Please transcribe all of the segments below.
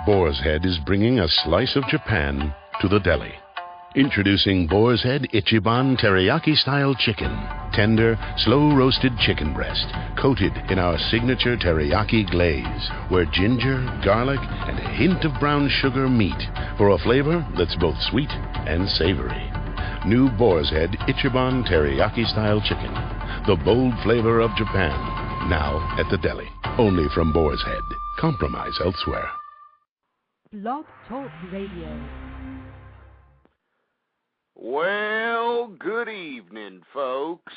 Boar's Head is bringing a slice of Japan to the deli. Introducing Boar's Head Ichiban Teriyaki-style chicken. Tender, slow-roasted chicken breast, coated in our signature teriyaki glaze, where ginger, garlic, and a hint of brown sugar meet for a flavor that's both sweet and savory. New Boar's Head Ichiban Teriyaki-style chicken. The bold flavor of Japan. Now at the deli. Only from Boar's Head. Compromise elsewhere. Blog Talk Radio. Well, good evening, folks,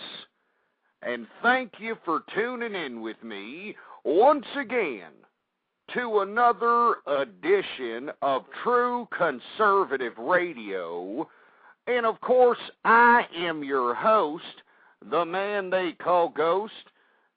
and thank you for tuning in with me once again to another edition of True Conservative Radio. And, of course, I am your host, the man they call Ghost.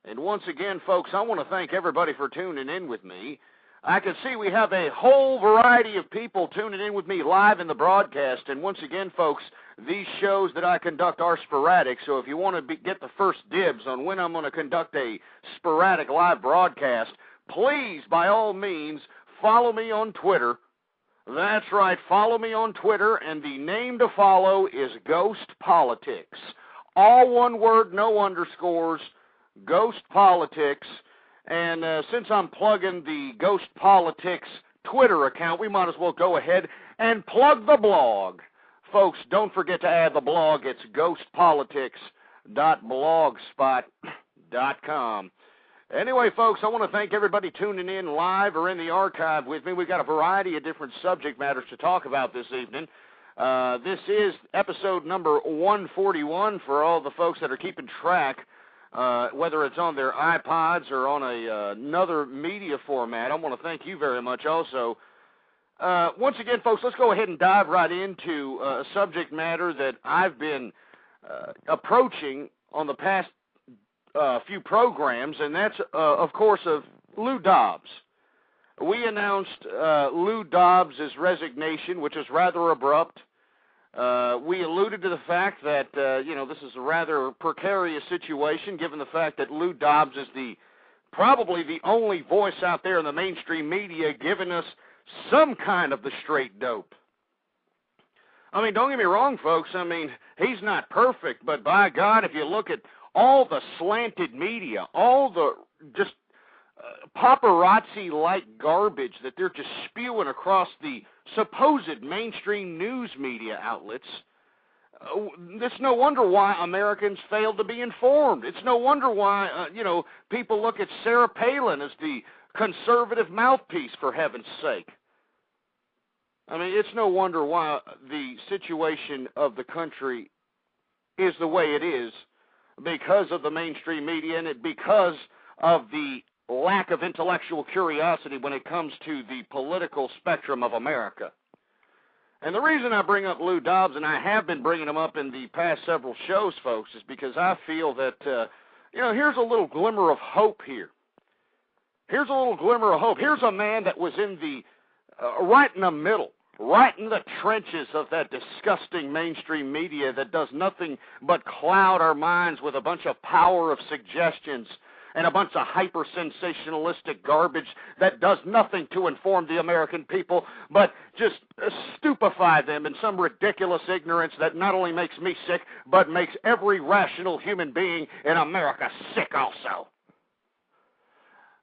And once again, folks, I want to thank everybody for tuning in with me. I can see we have a whole variety of people tuning in with me live in the broadcast. And once again, folks, these shows that I conduct are sporadic. So if you want to get the first dibs on when I'm going to conduct a sporadic live broadcast, please, by all means, follow me on Twitter. That's right, follow me on Twitter, and the name to follow is Ghost Politics. All one word, no underscores, Ghost Politics. And since I'm plugging the Ghost Politics Twitter account, we might as well go ahead and plug the blog. Folks, don't forget to add the blog. It's ghostpolitics.blogspot.com. Anyway, folks, I want to thank everybody tuning in live or in the archive with me. We've got a variety of different subject matters to talk about this evening. This is episode number 141 for all the folks that are keeping track. Whether it's on their iPods or on another media format. I want to thank you very much also. Once again, folks, let's go ahead and dive right into a subject matter that I've been approaching on the past few programs, and that's, of course, of Lou Dobbs. We announced Lou Dobbs' resignation, which is rather abrupt. We alluded to the fact that, this is a rather precarious situation, given the fact that Lou Dobbs is probably the only voice out there in the mainstream media giving us some kind of the straight dope. I mean, don't get me wrong, folks. I mean, he's not perfect, but by God, if you look at all the slanted media, all the just paparazzi-like garbage that they're just spewing across the supposed mainstream news media outlets, it's no wonder why Americans fail to be informed. It's no wonder why, people look at Sarah Palin as the conservative mouthpiece, for heaven's sake. I mean, it's no wonder why the situation of the country is the way it is, because of the mainstream media and because of the lack of intellectual curiosity when it comes to the political spectrum of America. And the reason I bring up Lou Dobbs, and I have been bringing him up in the past several shows, folks, is because I feel that, here's a little glimmer of hope here. Here's a little glimmer of hope. Here's a man that was in the, right in the middle, right in the trenches of that disgusting mainstream media that does nothing but cloud our minds with a bunch of power of suggestions and a bunch of hyper-sensationalistic garbage that does nothing to inform the American people, but just stupefy them in some ridiculous ignorance that not only makes me sick, but makes every rational human being in America sick also.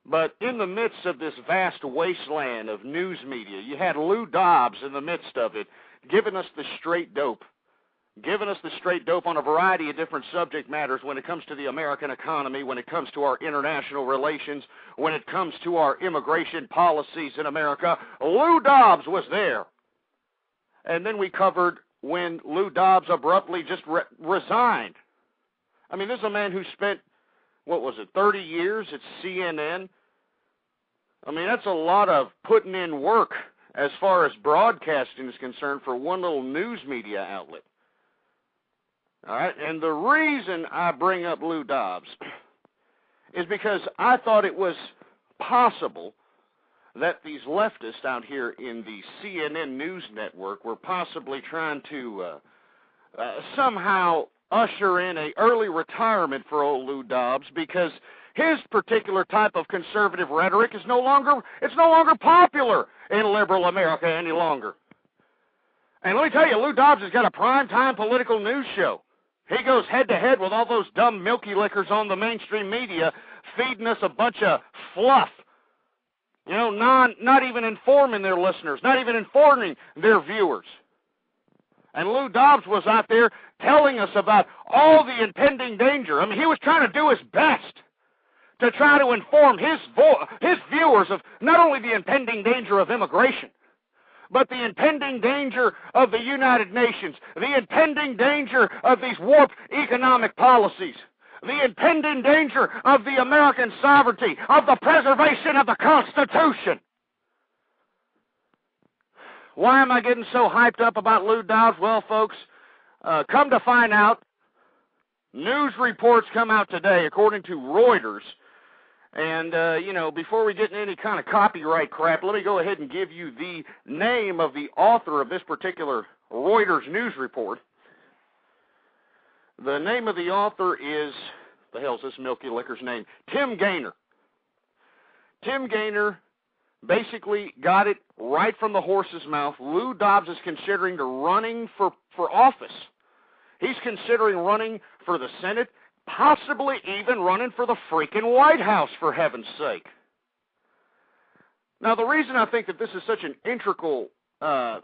But in the midst of this vast wasteland of news media, you had Lou Dobbs in the midst of it, giving us the straight dope. Giving us the straight dope on a variety of different subject matters when it comes to the American economy, when it comes to our international relations, when it comes to our immigration policies in America. Lou Dobbs was there. And then we covered when Lou Dobbs abruptly just resigned. I mean, this is a man who spent, 30 years at CNN? I mean, that's a lot of putting in work as far as broadcasting is concerned for one little news media outlet. All right, and the reason I bring up Lou Dobbs is because I thought it was possible that these leftists out here in the CNN news network were possibly trying to somehow usher in a early retirement for old Lou Dobbs, because his particular type of conservative rhetoric is no longer popular in liberal America any longer. And let me tell you, Lou Dobbs has got a primetime political news show. He goes head-to-head with all those dumb milky lickers on the mainstream media, feeding us a bunch of fluff. You know, not even informing their listeners, not even informing their viewers. And Lou Dobbs was out there telling us about all the impending danger. I mean, he was trying to do his best to try to inform his viewers of not only the impending danger of immigration, but the impending danger of the United Nations, the impending danger of these warped economic policies, the impending danger of the American sovereignty, of the preservation of the Constitution. Why am I getting so hyped up about Lou Dobbs? Well, folks, come to find out, news reports come out today, according to Reuters. And, before we get into any kind of copyright crap, let me go ahead and give you the name of the author of this particular Reuters news report. The name of the author is, the hell's this milky licker's name? Tim Gaynor. Tim Gaynor basically got it right from the horse's mouth. Lou Dobbs is considering running for office. He's considering running for the Senate, possibly even running for the freaking White House, for heaven's sake. Now, the reason I think that this is such an integral, I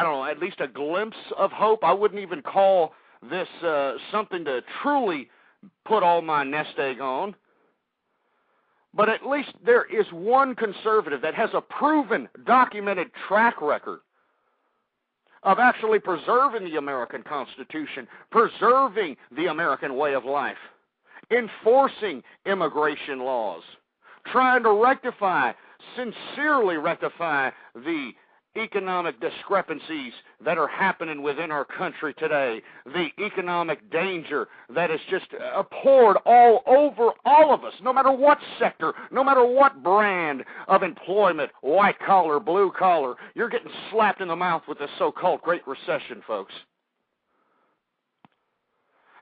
don't know, at least a glimpse of hope, I wouldn't even call this something to truly put all my nest egg on, but at least there is one conservative that has a proven, documented track record of actually preserving the American Constitution, preserving the American way of life, enforcing immigration laws, trying to sincerely rectify the economic discrepancies that are happening within our country today, the economic danger that is just poured all over all of us, no matter what sector, no matter what brand of employment, white collar, blue collar. You're getting slapped in the mouth with this so-called Great Recession, folks.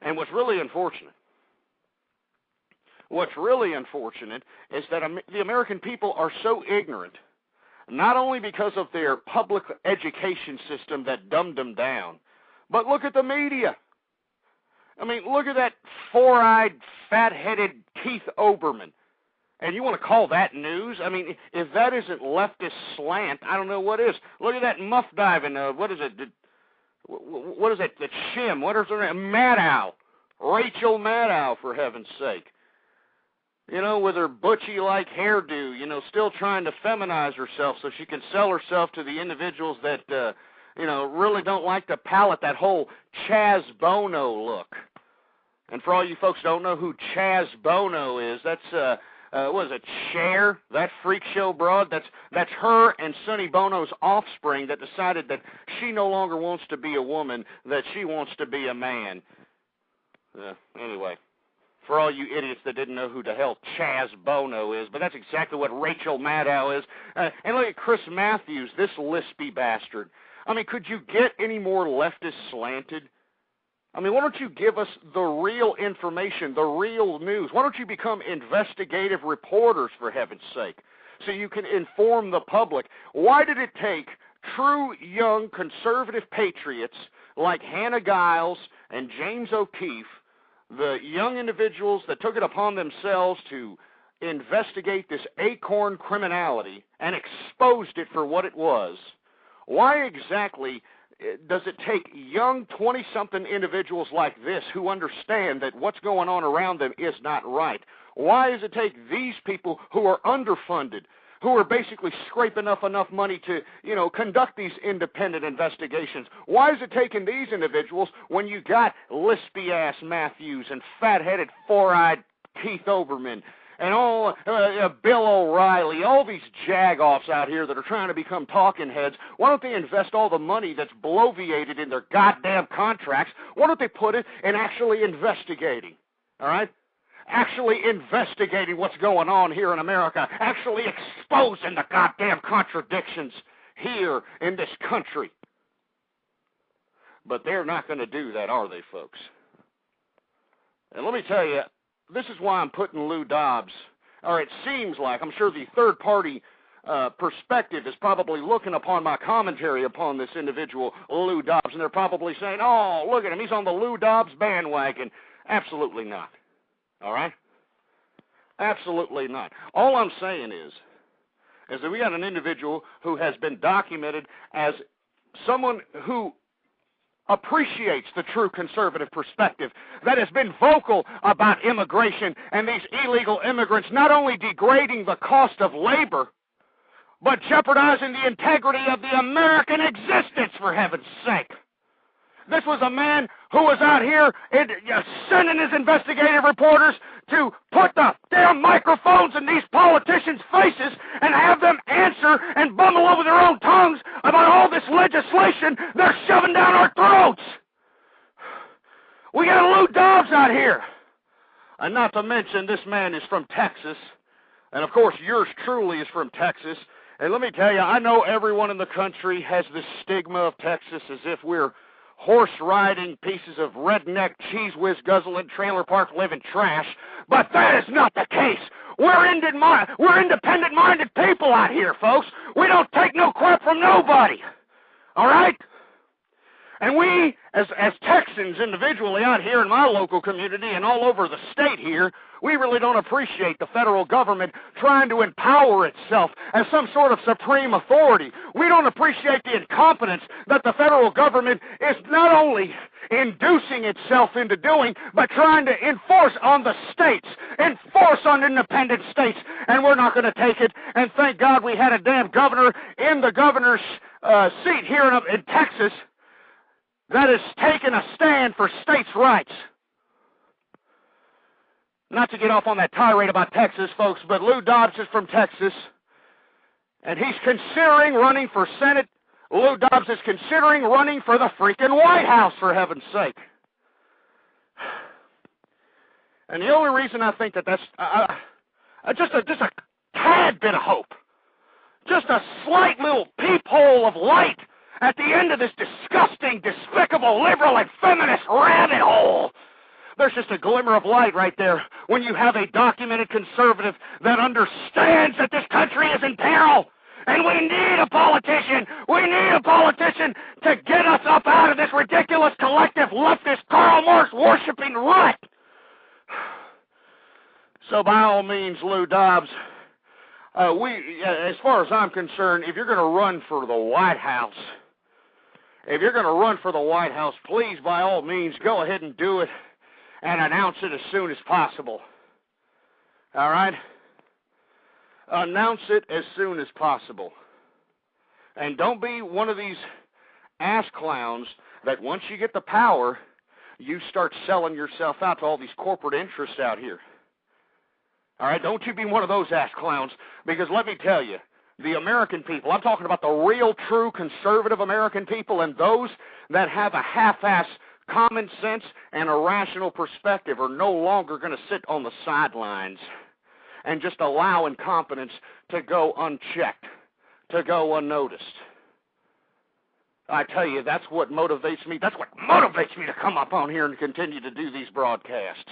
And what's really unfortunate is that the American people are so ignorant, not only because of their public education system that dumbed them down, but look at the media. I mean, look at that four-eyed, fat-headed Keith Olbermann. And you want to call that news? I mean, if that isn't leftist slant, I don't know what is. Look at that muff diving, what is it? What is it? The Shim. What is her name? Maddow. Rachel Maddow, for heaven's sake. You know, with her butchy-like hairdo, still trying to feminize herself so she can sell herself to the individuals that, really don't like to palate that whole Chaz Bono look. And for all you folks who don't know who Chaz Bono is, that's, what is it, Cher, that freak show broad? That's her and Sonny Bono's offspring that decided that she no longer wants to be a woman, that she wants to be a man. Anyway. For all you idiots that didn't know who the hell Chaz Bono is, but that's exactly what Rachel Maddow is. And look at Chris Matthews, this lispy bastard. I mean, could you get any more leftist slanted? I mean, why don't you give us the real information, the real news? Why don't you become investigative reporters, for heaven's sake, so you can inform the public? Why did it take true young conservative patriots like Hannah Giles and James O'Keefe, the young individuals that took it upon themselves to investigate this acorn criminality and exposed it for what it was? Why exactly does it take young 20-something individuals like this who understand that what's going on around them is not right? Why does it take these people who are underfunded, who are basically scraping up enough money to, conduct these independent investigations? Why is it taking these individuals when you got lispy-ass Matthews and fat-headed, four-eyed Keith Olbermann and all Bill O'Reilly, all these jagoffs out here that are trying to become talking heads? Why don't they invest all the money that's bloviated in their goddamn contracts? Why don't they put it in actually investigating, all right? Actually investigating what's going on here in America, actually exposing the goddamn contradictions here in this country. But they're not going to do that, are they, folks? And let me tell you, this is why I'm putting Lou Dobbs, or it seems like, I'm sure the third-party perspective is probably looking upon my commentary upon this individual, Lou Dobbs, and they're probably saying, oh, look at him, he's on the Lou Dobbs bandwagon. Absolutely not. All right? Absolutely not. All I'm saying is that we got an individual who has been documented as someone who appreciates the true conservative perspective, that has been vocal about immigration and these illegal immigrants not only degrading the cost of labor, but jeopardizing the integrity of the American existence, for heaven's sake. This was a man who was out here sending his investigative reporters to put the damn microphones in these politicians' faces and have them answer and bumble over their own tongues about all this legislation they're shoving down our throats. We got Lou Dobbs out here. And not to mention, this man is from Texas. And, of course, yours truly is from Texas. And let me tell you, I know everyone in the country has this stigma of Texas as if we're horse-riding pieces of redneck, cheese-whiz guzzling, trailer park living trash, but that is not the case. We're independent-minded people out here, folks. We don't take no crap from nobody. All right? And we, as Texans individually out here in my local community and all over the state here, we really don't appreciate the federal government trying to empower itself as some sort of supreme authority. We don't appreciate the incompetence that the federal government is not only inducing itself into doing, but trying to enforce on the states, enforce on independent states, and we're not going to take it. And thank God we had a damn governor in the governor's seat here in Texas that has taken a stand for states' rights. Not to get off on that tirade about Texas, folks, but Lou Dobbs is from Texas, and he's considering running for Senate. Lou Dobbs is considering running for the freaking White House, for heaven's sake. And the only reason I think that's just a tad bit of hope, just a slight little peephole of light at the end of this disgusting, despicable, liberal, and feminist rabbit hole. There's just a glimmer of light right there when you have a documented conservative that understands that this country is in peril. And we need a politician. We need a politician to get us up out of this ridiculous collective leftist Karl Marx worshiping rut. So by all means, Lou Dobbs, as far as I'm concerned, if you're going to run for the White House, please, by all means, go ahead and do it and announce it as soon as possible. All right? Announce it as soon as possible. And don't be one of these ass clowns that once you get the power, you start selling yourself out to all these corporate interests out here. All right? Don't you be one of those ass clowns, because let me tell you, the American people, I'm talking about the real, true, conservative American people, and those that have a half-ass common sense and a rational perspective are no longer going to sit on the sidelines and just allow incompetence to go unchecked, to go unnoticed. I tell you, that's what motivates me. That's what motivates me to come up on here and continue to do these broadcasts.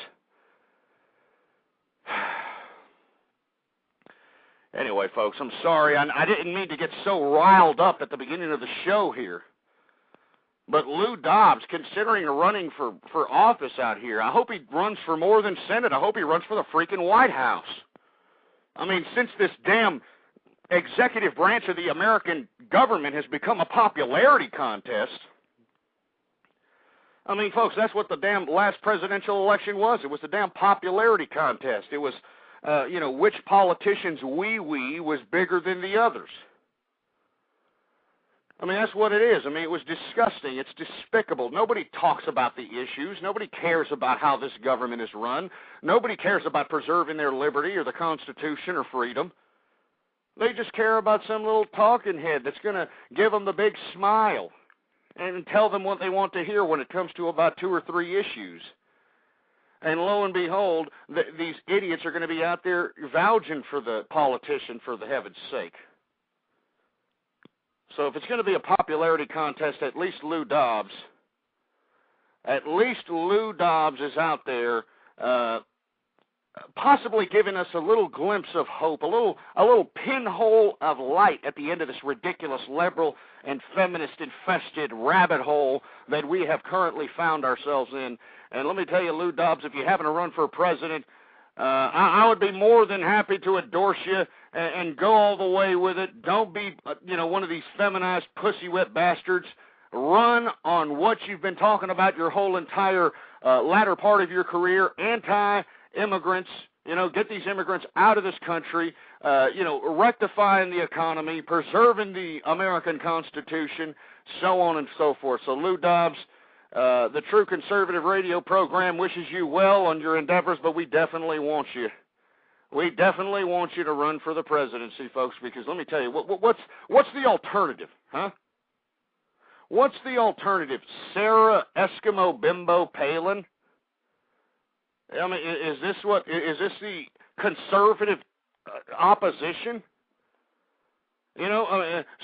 Anyway, folks, I'm sorry. I didn't mean to get so riled up at the beginning of the show here. But Lou Dobbs, considering running for office out here, I hope he runs for more than Senate. I hope he runs for the freaking White House. I mean, since this damn executive branch of the American government has become a popularity contest, I mean, folks, that's what the damn last presidential election was. It was the damn popularity contest. It was, which politician's wee-wee was bigger than the others. I mean, that's what it is. I mean, it was disgusting. It's despicable. Nobody talks about the issues. Nobody cares about how this government is run. Nobody cares about preserving their liberty or the Constitution or freedom. They just care about some little talking head that's going to give them the big smile and tell them what they want to hear when it comes to about 2 or 3 issues. And lo and behold, these idiots are going to be out there vouching for the politician, for the heaven's sake. So if it's going to be a popularity contest, at least Lou Dobbs is out there possibly giving us a little glimpse of hope, a little pinhole of light at the end of this ridiculous liberal and feminist-infested rabbit hole that we have currently found ourselves in. And let me tell you, Lou Dobbs, if you happen to run for president, I would be more than happy to endorse you and go all the way with it. Don't be, one of these feminized pussy whip bastards. Run on what you've been talking about your whole entire latter part of your career, anti-immigrants, get these immigrants out of this country, rectifying the economy, preserving the American Constitution, so on and so forth. So, Lou Dobbs, the True Conservative Radio program wishes you well on your endeavors, but we definitely want you. We definitely want you to run for the presidency, folks, because let me tell you, what's the alternative, huh? What's the alternative? Sarah Eskimo Bimbo Palin? I mean, is this the conservative opposition?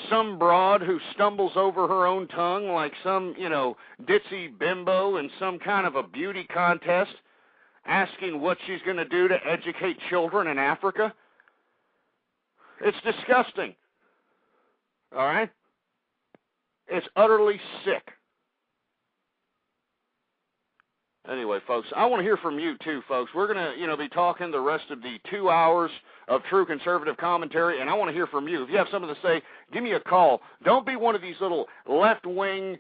Some broad who stumbles over her own tongue like some, ditzy bimbo in some kind of a beauty contest, asking what she's going to do to educate children in Africa? It's disgusting. All right? It's utterly sick. Anyway, folks, I want to hear from you too, folks. We're going to, be talking the rest of the 2 hours of True Conservative Commentary, and I want to hear from you. If you have something to say, give me a call. Don't be one of these little left-wing,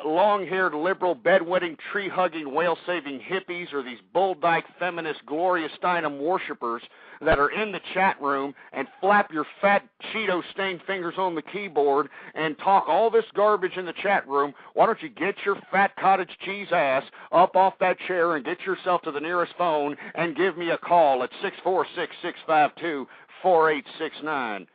long-haired, liberal, bedwetting, tree-hugging, whale-saving hippies or these bull-dyke, feminist, Gloria Steinem worshipers that are in the chat room and flap your fat Cheeto-stained fingers on the keyboard and talk all this garbage in the chat room. Why don't you get your fat cottage cheese ass up off that chair and get yourself to the nearest phone and give me a call at 646-652-4869.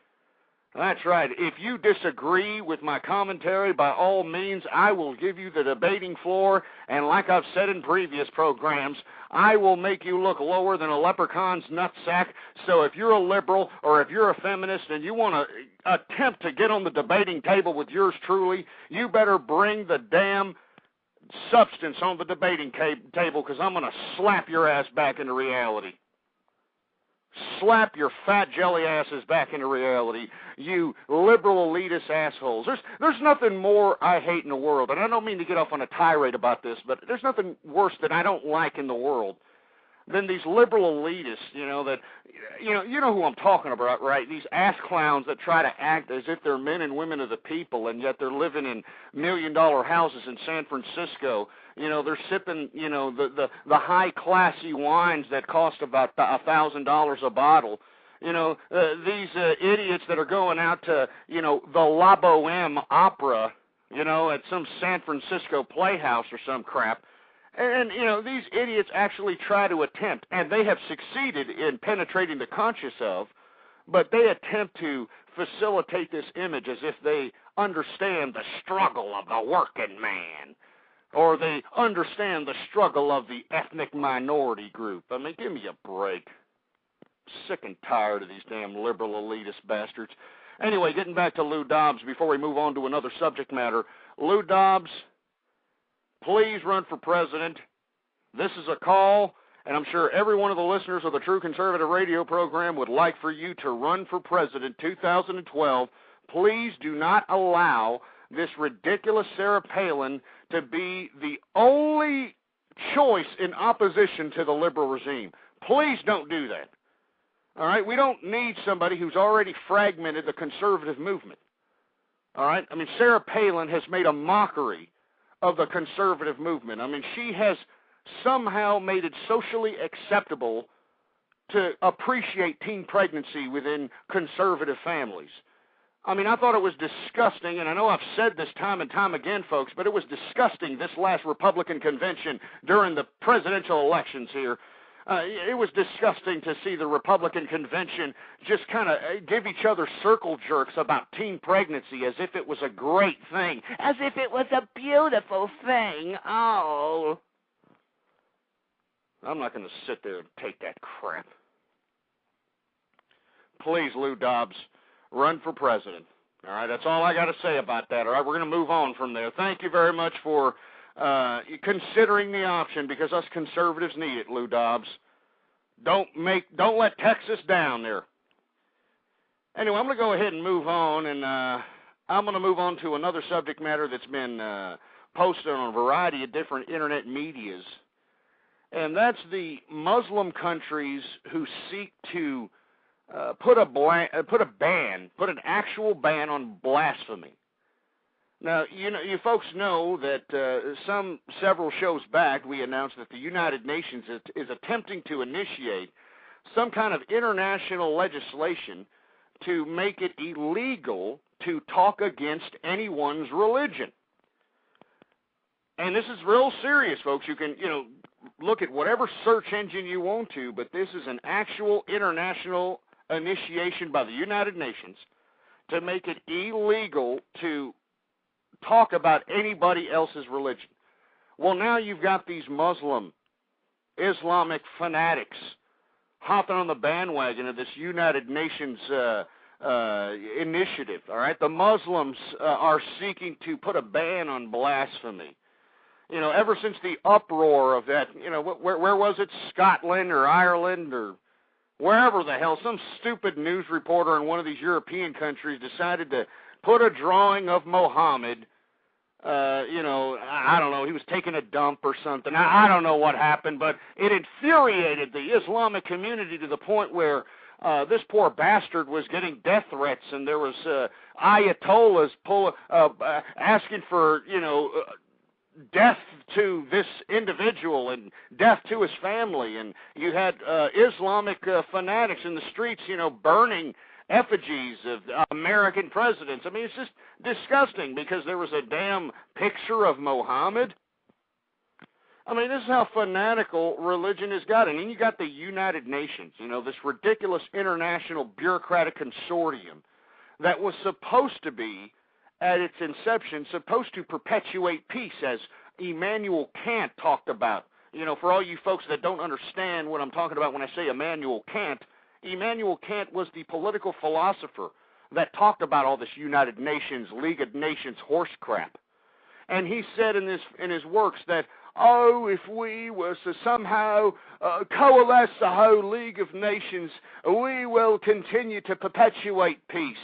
That's right. If you disagree with my commentary, by all means, I will give you the debating floor, and like I've said in previous programs, I will make you look lower than a leprechaun's nutsack. So if you're a liberal or if you're a feminist and you want to attempt to get on the debating table with yours truly, you better bring the damn substance on the debating table, because I'm going to slap your ass back into reality. Slap your fat jelly asses back into reality, you liberal elitist assholes. There's nothing more I hate in the world, and I don't mean to get off on a tirade about this, but there's nothing worse that I don't like in the world than these liberal elitists, that, you know who I'm talking about, right? These ass clowns that try to act as if they're men and women of the people, and yet they're living in $1-million houses in San Francisco. They're sipping, the high classy wines that cost about $1,000 a bottle. These idiots that are going out to, the La Boheme Opera, at some San Francisco playhouse or some crap. And, these idiots actually try to attempt, and they have succeeded in penetrating the conscious of, but they attempt to facilitate this image as if they understand the struggle of the working man, or they understand the struggle of the ethnic minority group. I mean, give me a break. Sick and tired of these damn liberal elitist bastards. Anyway, getting back to Lou Dobbs before we move on to another subject matter. Lou Dobbs, please run for president. This is a call, and I'm sure every one of the listeners of the True Conservative Radio program would like for you to run for president 2012. Please do not allow this ridiculous Sarah Palin to be the only choice in opposition to the liberal regime. Please don't do that. All right? We don't need somebody who's already fragmented the conservative movement. All right? I mean, Sarah Palin has made a mockery of the conservative movement. I mean, she has somehow made it socially acceptable to appreciate teen pregnancy within conservative families. I mean, I thought it was disgusting, and I know I've said this time and time again, folks, but it was disgusting this last Republican convention during the presidential elections here. It was disgusting to see the Republican convention just kind of give each other circle jerks about teen pregnancy as if it was a great thing, as if it was a beautiful thing. Oh. I'm not going to sit there and take that crap. Please, Lou Dobbs, run for president. All right, that's all I got to say about that. All right, we're going to move on from there. Thank you very much for considering the option because us conservatives need it, Lou Dobbs. Don't let Texas down there. Anyway, I'm going to go ahead and move on, and I'm going to move on to another subject matter that's been posted on a variety of different internet medias, and that's the Muslim countries who seek to put an actual ban on blasphemy. Now, you folks know that several shows back we announced that the United Nations is attempting to initiate some kind of international legislation to make it illegal to talk against anyone's religion. And this is real serious, folks. You can, look at whatever search engine you want to, but this is an actual international initiation by the United Nations to make it illegal to talk about anybody else's religion. Well, now you've got these Muslim, Islamic fanatics hopping on the bandwagon of this United Nations initiative, all right? The Muslims are seeking to put a ban on blasphemy. Ever since the uproar of that, where was it, Scotland or Ireland or wherever the hell, some stupid news reporter in one of these European countries decided to put a drawing of Muhammad, I don't know, he was taking a dump or something. I don't know what happened, but it infuriated the Islamic community to the point where this poor bastard was getting death threats, and there was ayatollahs asking for, death to this individual and death to his family, and you had Islamic fanatics in the streets, burning effigies of American presidents. I mean, it's just disgusting because there was a damn picture of Muhammad. I mean, this is how fanatical religion has gotten. And then you got the United Nations, this ridiculous international bureaucratic consortium that was supposed to be, at its inception, supposed to perpetuate peace, as Immanuel Kant talked about. For all you folks that don't understand what I'm talking about when I say Immanuel Kant was the political philosopher that talked about all this United Nations, League of Nations horse crap. And he said in his works that, if we were to somehow coalesce the whole League of Nations, we will continue to perpetuate peace.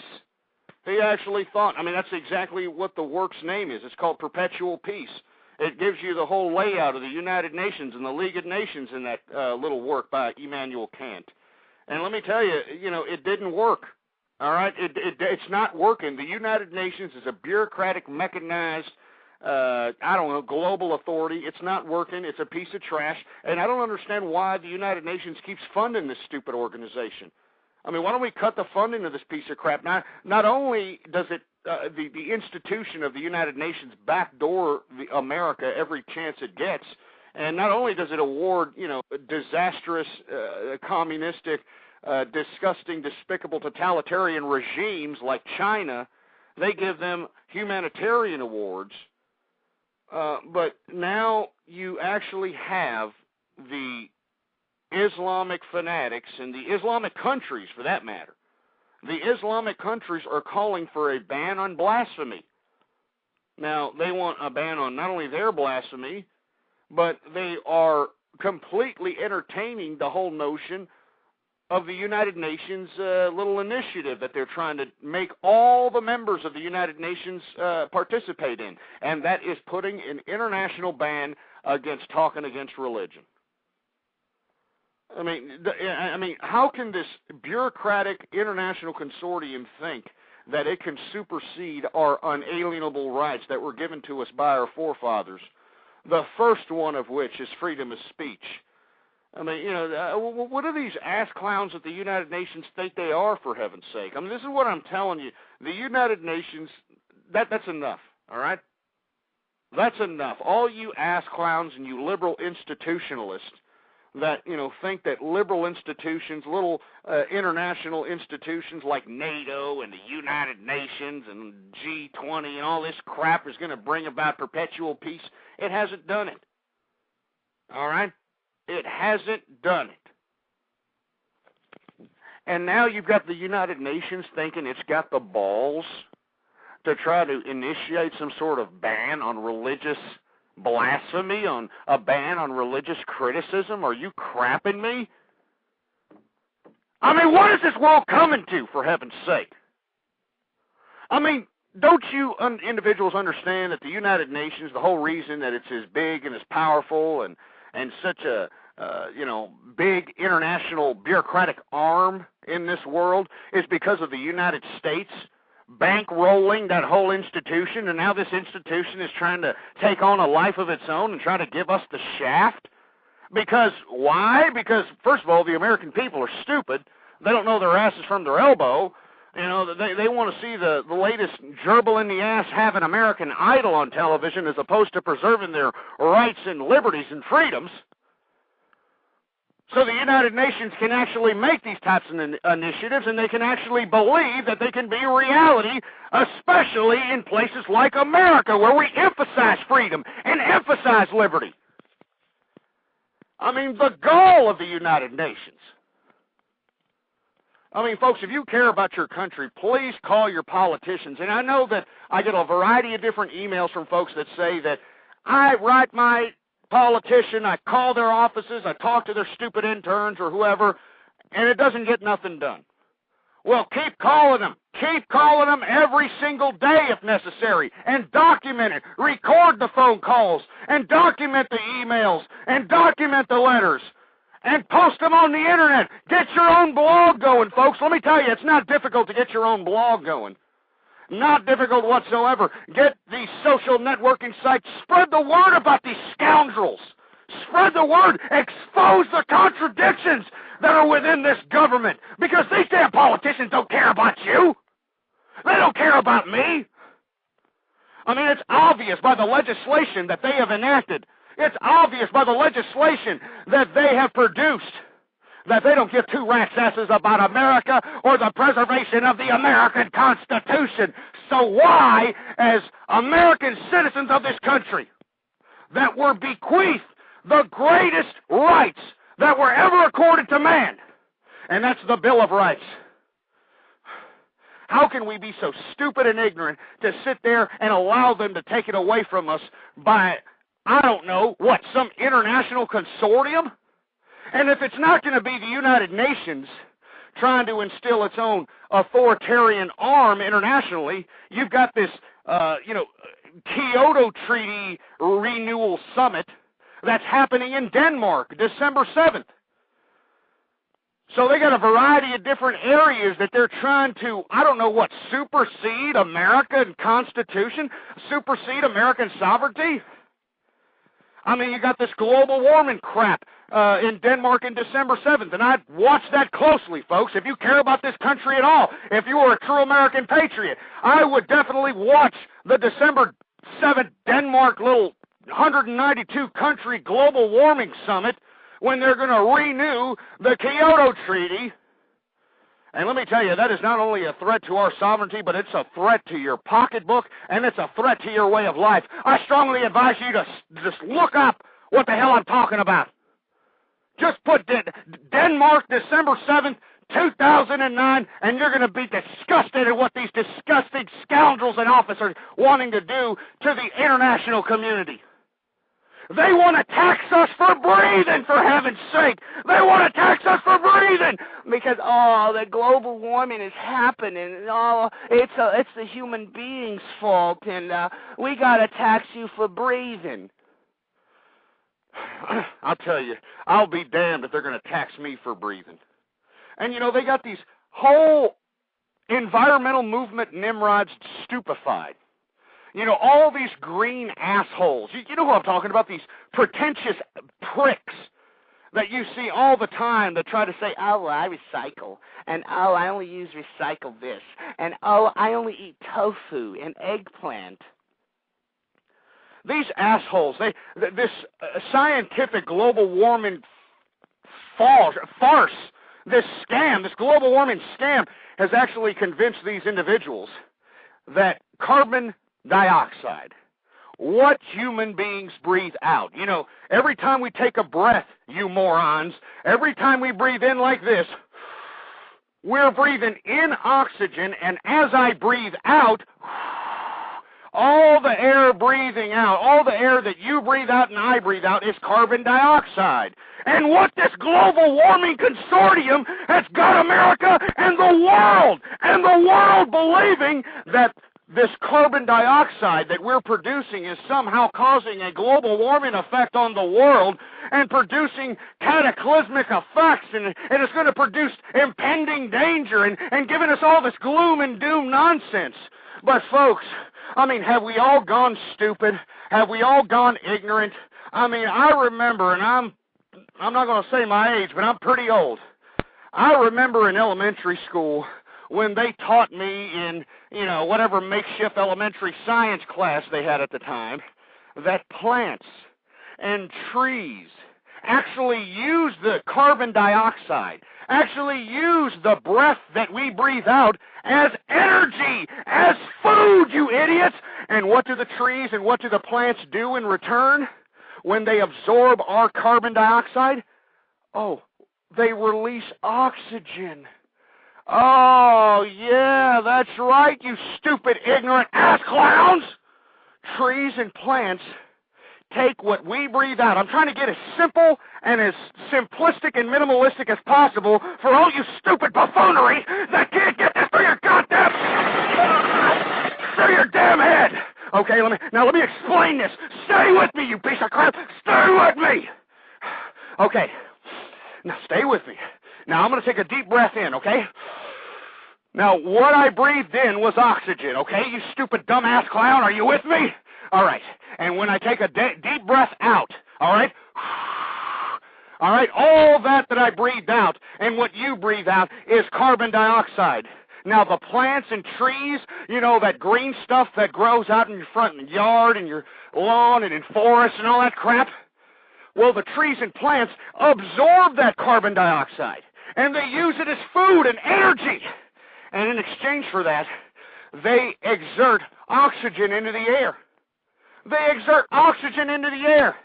He actually thought, that's exactly what the work's name is. It's called Perpetual Peace. It gives you the whole layout of the United Nations and the League of Nations in that little work by Immanuel Kant. And let me tell you, it didn't work. All right? It's not working. The United Nations is a bureaucratic, mechanized, global authority. It's not working. It's a piece of trash. And I don't understand why the United Nations keeps funding this stupid organization. Why don't we cut the funding of this piece of crap? Now, not only does it, the institution of the United Nations backdoor America every chance it gets, and not only does it award, disastrous, communistic, disgusting, despicable, totalitarian regimes like China, they give them humanitarian awards, but now you actually have the Islamic fanatics and the Islamic countries, for that matter. The Islamic countries are calling for a ban on blasphemy. Now, they want a ban on not only their blasphemy, but they are completely entertaining the whole notion of the United Nations little initiative that they're trying to make all the members of the United Nations participate in, and that is putting an international ban against talking against religion. How can this bureaucratic international consortium think that it can supersede our unalienable rights that were given to us by our forefathers, the first one of which is freedom of speech? What do these ass clowns at the United Nations think they are, for heaven's sake? This is what I'm telling you. The United Nations, that's enough, all right? That's enough. All you ass clowns and you liberal institutionalists that, think that liberal institutions, little international institutions like NATO and the United Nations and G20 and all this crap is going to bring about perpetual peace. It hasn't done it. All right? It hasn't done it. And now you've got the United Nations thinking it's got the balls to try to initiate some sort of ban on religious blasphemy, on a ban on religious criticism? Are you crapping me? I mean, what is this world coming to, for heaven's sake? I mean, don't you individuals understand that the United Nations, the whole reason that it's as big and as powerful and such a big international bureaucratic arm in this world is because of the United States bankrolling that whole institution, and now this institution is trying to take on a life of its own and try to give us the shaft? Because why? Because, first of all, the American people are stupid. They don't know their asses from their elbow. You know, they want to see the latest gerbil in the ass having American Idol on television as opposed to preserving their rights and liberties and freedoms. So the United Nations can actually make these types of initiatives, and they can actually believe that they can be a reality, especially in places like America, where we emphasize freedom and emphasize liberty. I mean, the goal of the United Nations. I mean, folks, if you care about your country, please call your politicians. And I know that I get a variety of different emails from folks that say that I write my politician, I call their offices, I talk to their stupid interns or whoever, and it doesn't get nothing done. Well, keep calling them. Keep calling them every single day if necessary, and document it. Record the phone calls, and document the emails, and document the letters, and post them on the internet. Get your own blog going, folks. Let me tell you, it's not difficult to get your own blog going. Not difficult whatsoever. Get these social networking sites. Spread the word about these scoundrels. Spread the word. Expose the contradictions that are within this government. Because these damn politicians don't care about you. They don't care about me. I mean, it's obvious by the legislation that they have enacted. It's obvious by the legislation that they have produced that they don't give two rat's asses about America or the preservation of the American Constitution. So why, as American citizens of this country, that were bequeathed the greatest rights that were ever accorded to man, and that's the Bill of Rights, how can we be so stupid and ignorant to sit there and allow them to take it away from us by, I don't know, what, some international consortium? And if it's not going to be the United Nations trying to instill its own authoritarian arm internationally, you've got this, Kyoto Treaty Renewal Summit that's happening in Denmark, December 7th. So they got a variety of different areas that they're trying to, I don't know what, supersede American Constitution, supersede American sovereignty. I mean, you got this global warming crap in Denmark in December 7th, and I'd watch that closely, folks. If you care about this country at all, if you were a true American patriot, I would definitely watch the December 7th Denmark little 192-country global warming summit when they're going to renew the Kyoto Treaty. And let me tell you, that is not only a threat to our sovereignty, but it's a threat to your pocketbook, and it's a threat to your way of life. I strongly advise you to just look up what the hell I'm talking about. Just put Denmark, December 7th, 2009, and you're going to be disgusted at what these disgusting scoundrels in office are wanting to do to the international community. They want to tax us for breathing, for heaven's sake. They want to tax us for breathing because, the global warming is happening. It's the human being's fault, and we got to tax you for breathing. I'll tell you, I'll be damned if they're going to tax me for breathing. And, they got these whole environmental movement Nimrods stupefied. All these green assholes. You know who I'm talking about? These pretentious pricks that you see all the time that try to say, oh, well, I recycle, and oh, I only use recycle this, and oh, I only eat tofu and eggplant. These assholes, this scientific global warming farce, this scam, this global warming scam has actually convinced these individuals that carbon dioxide, what human beings breathe out. Every time we take a breath, you morons, every time we breathe in like this, we're breathing in oxygen, and as I breathe out, all the air breathing out, all the air that you breathe out and I breathe out is carbon dioxide. And what this global warming consortium has got America and the world believing that this carbon dioxide that we're producing is somehow causing a global warming effect on the world and producing cataclysmic effects, and it's going to produce impending danger and giving us all this gloom and doom nonsense. But folks, I mean, have we all gone stupid? Have we all gone ignorant? I mean, I remember, and I'm not going to say my age, but I'm pretty old. I remember in elementary school when they taught me in, whatever makeshift elementary science class they had at the time, that plants and trees actually use the carbon dioxide, actually use the breath that we breathe out as energy, as food, you idiots! And what do the trees and what do the plants do in return when they absorb our carbon dioxide? Oh, they release oxygen. Oh, yeah, that's right, you stupid, ignorant ass clowns! Trees and plants take what we breathe out. I'm trying to get as simple and as simplistic and minimalistic as possible for all you stupid buffoonery that can't get this through your damn head. Okay, let me explain this. Stay with me, you piece of crap. Stay with me. Okay, now stay with me. Now I'm going to take a deep breath in, okay? Now, what I breathed in was oxygen, okay? You stupid dumbass clown, are you with me? All right, and when I take a deep breath out, all right, all that I breathed out and what you breathe out is carbon dioxide. Now, the plants and trees, that green stuff that grows out in your front yard and your lawn and in forests and all that crap, well, the trees and plants absorb that carbon dioxide, and they use it as food and energy. And in exchange for that, they exert oxygen into the air. They exert oxygen into the air.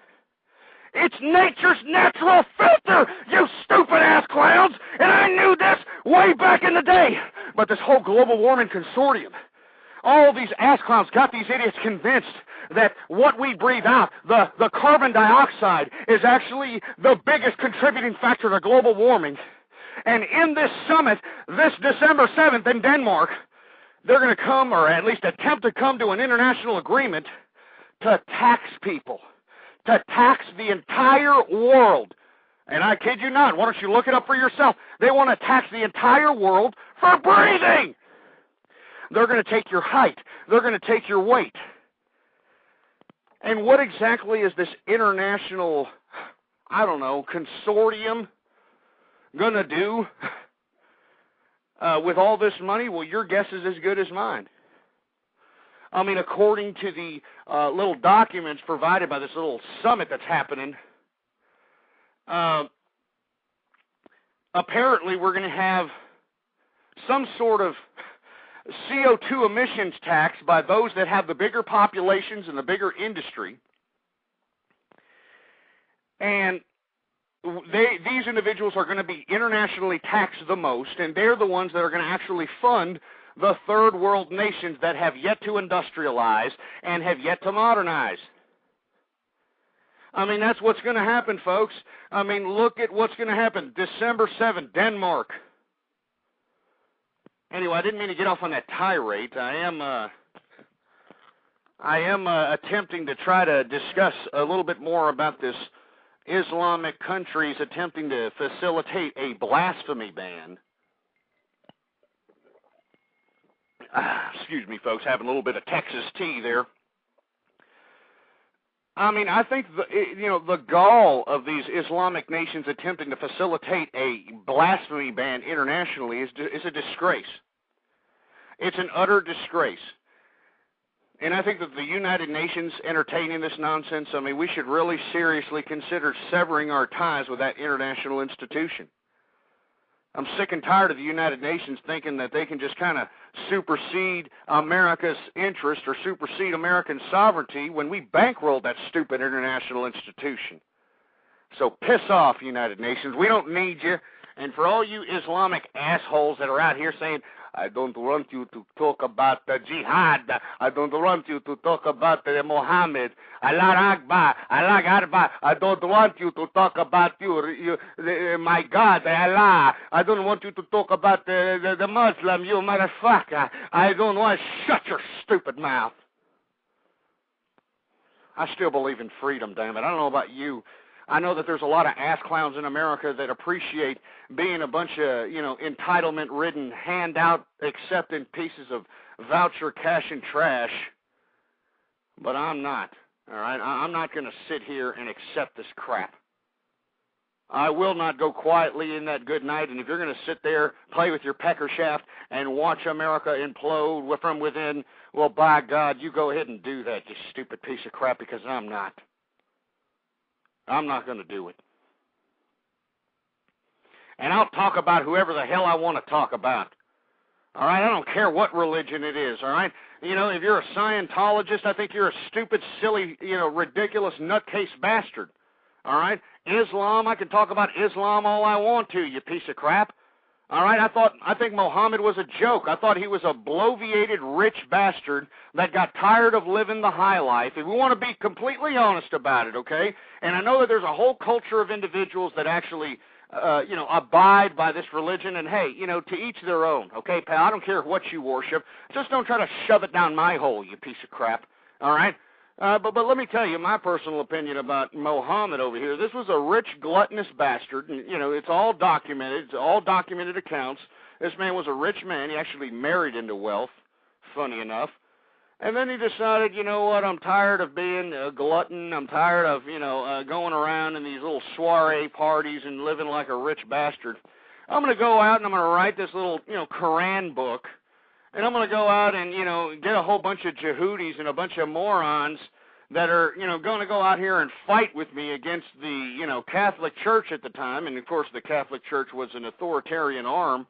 It's nature's natural filter, you stupid-ass clowns! And I knew this way back in the day. But this whole global warming consortium, all these ass clowns got these idiots convinced that what we breathe out, the carbon dioxide, is actually the biggest contributing factor to global warming. And in this summit, this December 7th in Denmark, they're going to come, or at least attempt to come to an international agreement to tax people, to tax the entire world. And I kid you not, why don't you look it up for yourself? They want to tax the entire world for breathing. They're going to take your height. They're going to take your weight. And what exactly is this international, consortium going to do with all this money? Well, your guess is as good as mine. I mean, according to the little documents provided by this little summit that's happening, apparently we're going to have some sort of CO2 emissions tax by those that have the bigger populations and the bigger industry. And these individuals are going to be internationally taxed the most, and they're the ones that are going to actually fund the third world nations that have yet to industrialize and have yet to modernize. I mean, that's what's going to happen, folks. I mean, look at what's going to happen. December 7th, Denmark. Anyway, I didn't mean to get off on that tirade. I am attempting to try to discuss a little bit more about this Islamic countries attempting to facilitate a blasphemy ban. Excuse me, folks, having a little bit of Texas tea there. I mean, I think the gall of these Islamic nations attempting to facilitate a blasphemy ban internationally is a disgrace. It's an utter disgrace. And I think that the United Nations entertaining this nonsense, I mean, we should really seriously consider severing our ties with that international institution. I'm sick and tired of the United Nations thinking that they can just kind of supersede America's interest or supersede American sovereignty when we bankrolled that stupid international institution. So piss off, United Nations. We don't need you. And for all you Islamic assholes that are out here saying, I don't want you to talk about the jihad. I don't want you to talk about the Muhammad. Allah Akbar, Allah Akbar. I don't want you to talk about my God, Allah. I don't want you to talk about the Muslim, you motherfucker. I don't want. Shut your stupid mouth. I still believe in freedom, damn it. I don't know about you. I know that there's a lot of ass clowns in America that appreciate being a bunch of, entitlement-ridden, handout-accepting pieces of voucher cash and trash. But I'm not, all right? I'm not going to sit here and accept this crap. I will not go quietly in that good night, and if you're going to sit there, play with your pecker shaft, and watch America implode from within, well, by God, you go ahead and do that, you stupid piece of crap, because I'm not. I'm not going to do it. And I'll talk about whoever the hell I want to talk about. All right? I don't care what religion it is, all right? If you're a Scientologist, I think you're a stupid, silly, ridiculous, nutcase bastard. All right? Islam, I can talk about Islam all I want to, you piece of crap. All right? I think Muhammad was a joke. I thought he was a bloviated, rich bastard that got tired of living the high life. And we want to be completely honest about it, okay? And I know that there's a whole culture of individuals that actually, abide by this religion. And, hey, to each their own, okay, pal? I don't care what you worship. Just don't try to shove it down my hole, you piece of crap. All right? But let me tell you my personal opinion about Muhammad over here. This was a rich, gluttonous bastard, and, it's all documented. It's all documented accounts. This man was a rich man. He actually married into wealth, funny enough. And then he decided, you know what, I'm tired of being a glutton. I'm tired of, going around in these little soiree parties and living like a rich bastard. I'm going to go out and I'm going to write this little, Quran book. And I'm going to go out and, get a whole bunch of Jehudis and a bunch of morons that are, going to go out here and fight with me against the, Catholic Church at the time. And, of course, the Catholic Church was an authoritarian arm.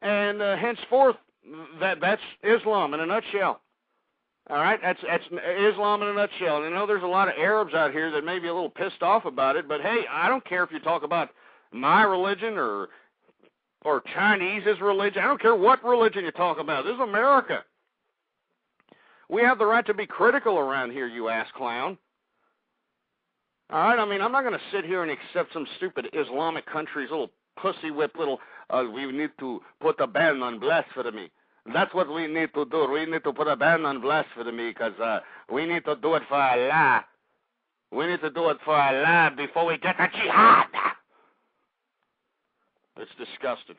And henceforth, that's Islam in a nutshell. All right? That's Islam in a nutshell. And I know there's a lot of Arabs out here that may be a little pissed off about it. But, hey, I don't care if you talk about my religion or Chinese's religion. I don't care what religion you talk about. This is America. We have the right to be critical around here, you ass clown. All right? I mean, I'm not going to sit here and accept some stupid Islamic country's little pussy whip little, we need to put a ban on blasphemy. That's what we need to do. We need to put a ban on blasphemy because we need to do it for Allah. We need to do it for Allah before we get a jihad. It's disgusting.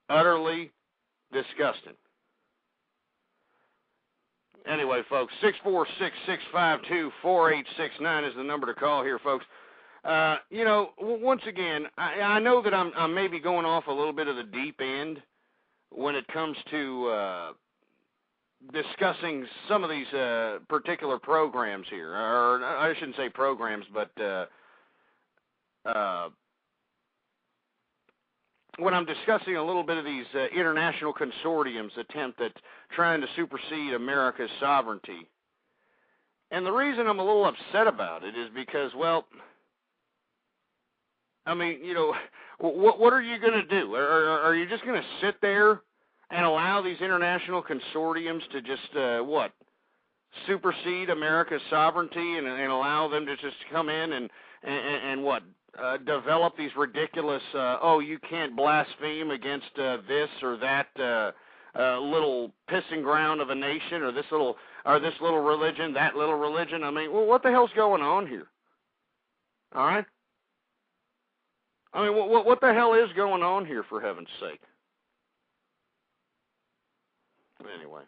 Utterly disgusting. Anyway, folks, 646-652-4869 is the number to call here, folks. Once again, I know that I'm maybe going off a little bit of the deep end when it comes to discussing some of these particular programs here. Or I shouldn't say programs, but when I'm discussing a little bit of these international consortiums attempt at trying to supersede America's sovereignty. And the reason I'm a little upset about it is because, well, I mean, what are you going to do? Are you just going to sit there and allow these international consortiums to just, supersede America's sovereignty and allow them to just come in and what? Develop these ridiculous, you can't blaspheme against this or that little pissing ground of a nation or this little religion, that little religion. I mean, well, what the hell's going on here? All right? I mean, what the hell is going on here, for heaven's sake? Anyway,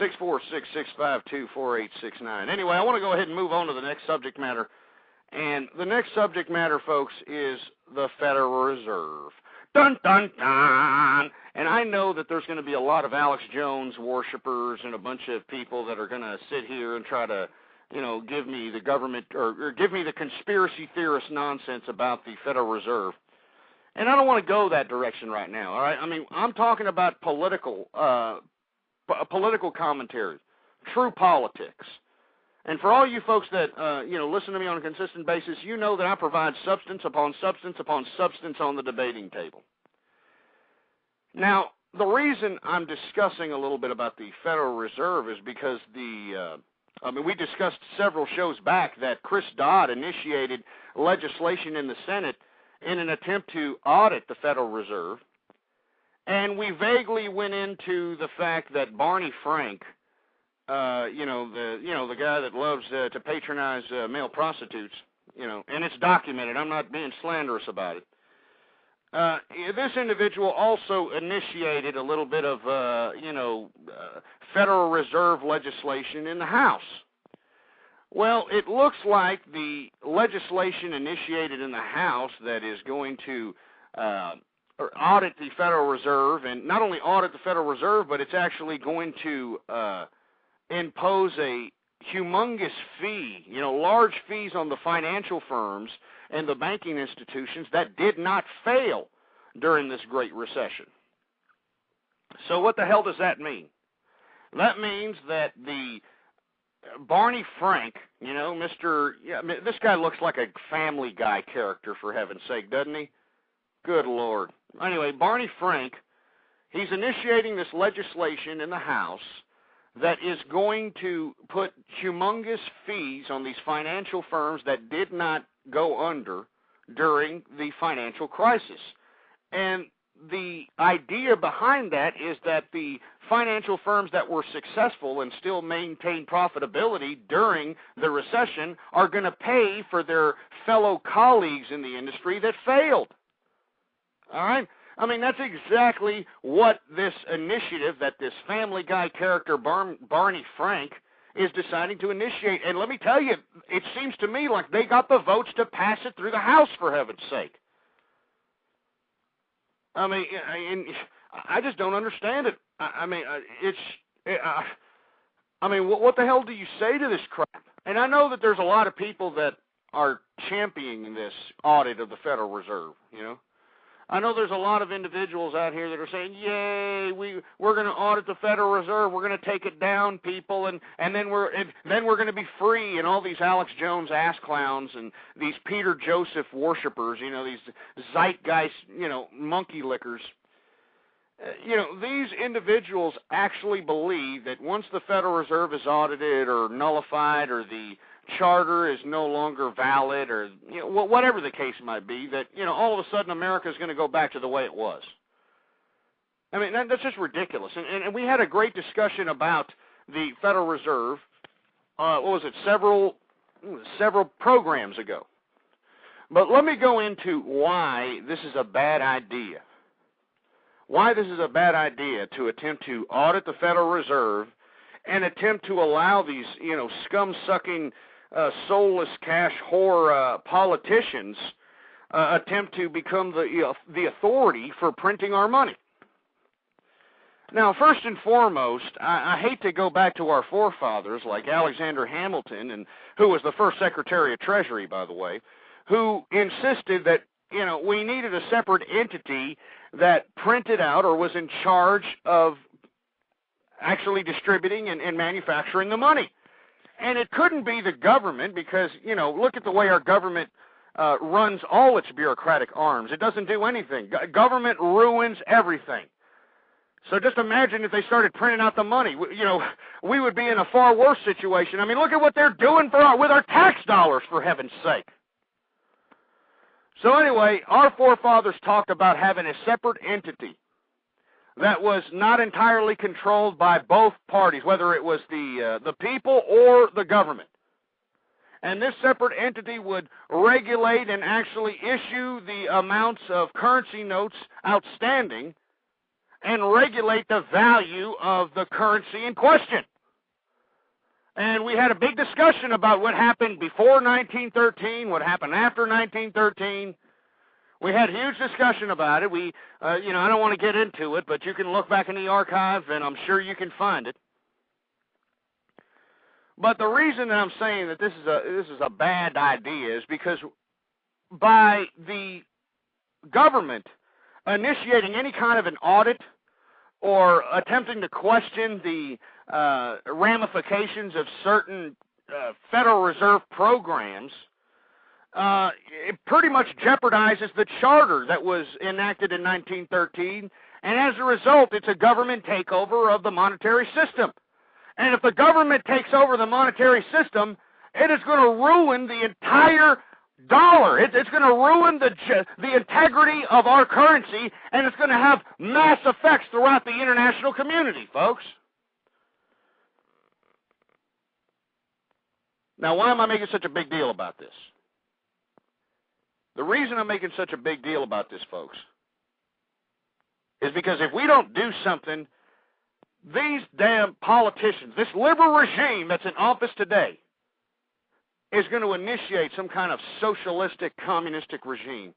646-652-4869. Anyway, I want to go ahead and move on to the next subject matter. And the next subject matter, folks, is the Federal Reserve. Dun, dun, dun. And I know that there's going to be a lot of Alex Jones worshipers and a bunch of people that are going to sit here and try to, give me the government or give me the conspiracy theorist nonsense about the Federal Reserve. And I don't want to go that direction right now, all right? I mean, I'm talking about political commentary, true politics. And for all you folks that, listen to me on a consistent basis, you know that I provide substance upon substance upon substance on the debating table. Now, the reason I'm discussing a little bit about the Federal Reserve is because we discussed several shows back that Chris Dodd initiated legislation in the Senate in an attempt to audit the Federal Reserve, and we vaguely went into the fact that Barney Frank, the guy that loves to patronize male prostitutes, and it's documented. I'm not being slanderous about it. This individual also initiated a little bit of, Federal Reserve legislation in the House. Well, it looks like the legislation initiated in the House that is going to audit the Federal Reserve, and not only audit the Federal Reserve, but it's actually going to impose a humongous fee, large fees on the financial firms and the banking institutions that did not fail during this Great Recession. So what the hell does that mean? That means that the Barney Frank, this guy looks like a Family Guy character, for heaven's sake, doesn't he? Good Lord. Anyway, Barney Frank, he's initiating this legislation in the House that is going to put humongous fees on these financial firms that did not go under during the financial crisis. And the idea behind that is that the financial firms that were successful and still maintained profitability during the recession are going to pay for their fellow colleagues in the industry that failed. All right? I mean, that's exactly what this initiative that this Family Guy character, Barney Frank, is deciding to initiate. And let me tell you, it seems to me like they got the votes to pass it through the House, for heaven's sake. I mean, I just don't understand it. What the hell do you say to this crap? And I know that there's a lot of people that are championing this audit of the Federal Reserve, I know there's a lot of individuals out here that are saying, "Yay, we're going to audit the Federal Reserve. We're going to take it down, people, and then we're going to be free." And all these Alex Jones ass clowns and these Peter Joseph worshipers, these zeitgeist, monkey lickers. These individuals actually believe that once the Federal Reserve is audited or nullified, or the charter is no longer valid, or whatever the case might be, that all of a sudden America is going to go back to the way it was. I mean, that's just ridiculous. And we had a great discussion about the Federal Reserve. Several programs ago. But let me go into why this is a bad idea. Why this is a bad idea to attempt to audit the Federal Reserve and attempt to allow these, scum-sucking, soulless cash whore politicians attempt to become the authority for printing our money. Now, first and foremost, I hate to go back to our forefathers like Alexander Hamilton, and who was the first Secretary of Treasury, by the way, who insisted that we needed a separate entity that printed out or was in charge of actually distributing and manufacturing the money. And it couldn't be the government because, look at the way our government runs all its bureaucratic arms. It doesn't do anything. Government ruins everything. So just imagine if they started printing out the money. We would be in a far worse situation. I mean, look at what they're doing with our tax dollars, for heaven's sake. So anyway, our forefathers talked about having a separate entity that was not entirely controlled by both parties, whether it was the people or the government. And this separate entity would regulate and actually issue the amounts of currency notes outstanding and regulate the value of the currency in question. And we had a big discussion about what happened before 1913, what happened after 1913. We had a huge discussion about it. I don't want to get into it, but you can look back in the archive, and I'm sure you can find it. But the reason that I'm saying that this is a bad idea is because by the government initiating any kind of an audit or attempting to question the ramifications of certain Federal Reserve programs, it pretty much jeopardizes the charter that was enacted in 1913 And as a result, it's a government takeover of the monetary system. And if the government takes over the monetary system, it is going to ruin the entire dollar. It's going to ruin the integrity of our currency, and it's going to have mass effects throughout the international community, folks. Now, why am I making such a big deal about this? The reason I'm making such a big deal about this, folks, is because if we don't do something, these damn politicians, this liberal regime that's in office today, is going to initiate some kind of socialistic, communistic regime.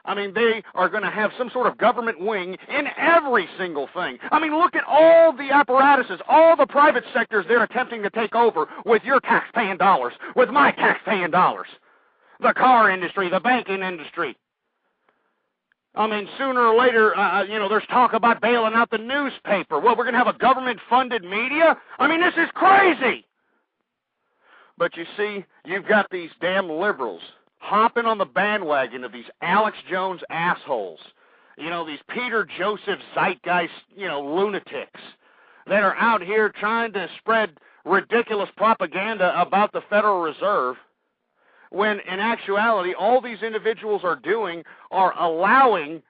I mean, they are going to have some sort of government wing in every single thing. I mean, look at all the apparatuses, all the private sectors they're attempting to take over with your tax-paying dollars, with my tax-paying dollars. The car industry, the banking industry. I mean, sooner or later, there's talk about bailing out the newspaper. Well, we're going to have a government-funded media? I mean, this is crazy. But you see, you've got these damn liberals hopping on the bandwagon of these Alex Jones assholes. You know, these Peter Joseph Zeitgeist, lunatics that are out here trying to spread ridiculous propaganda about the Federal Reserve, when in actuality all these individuals are doing are allowing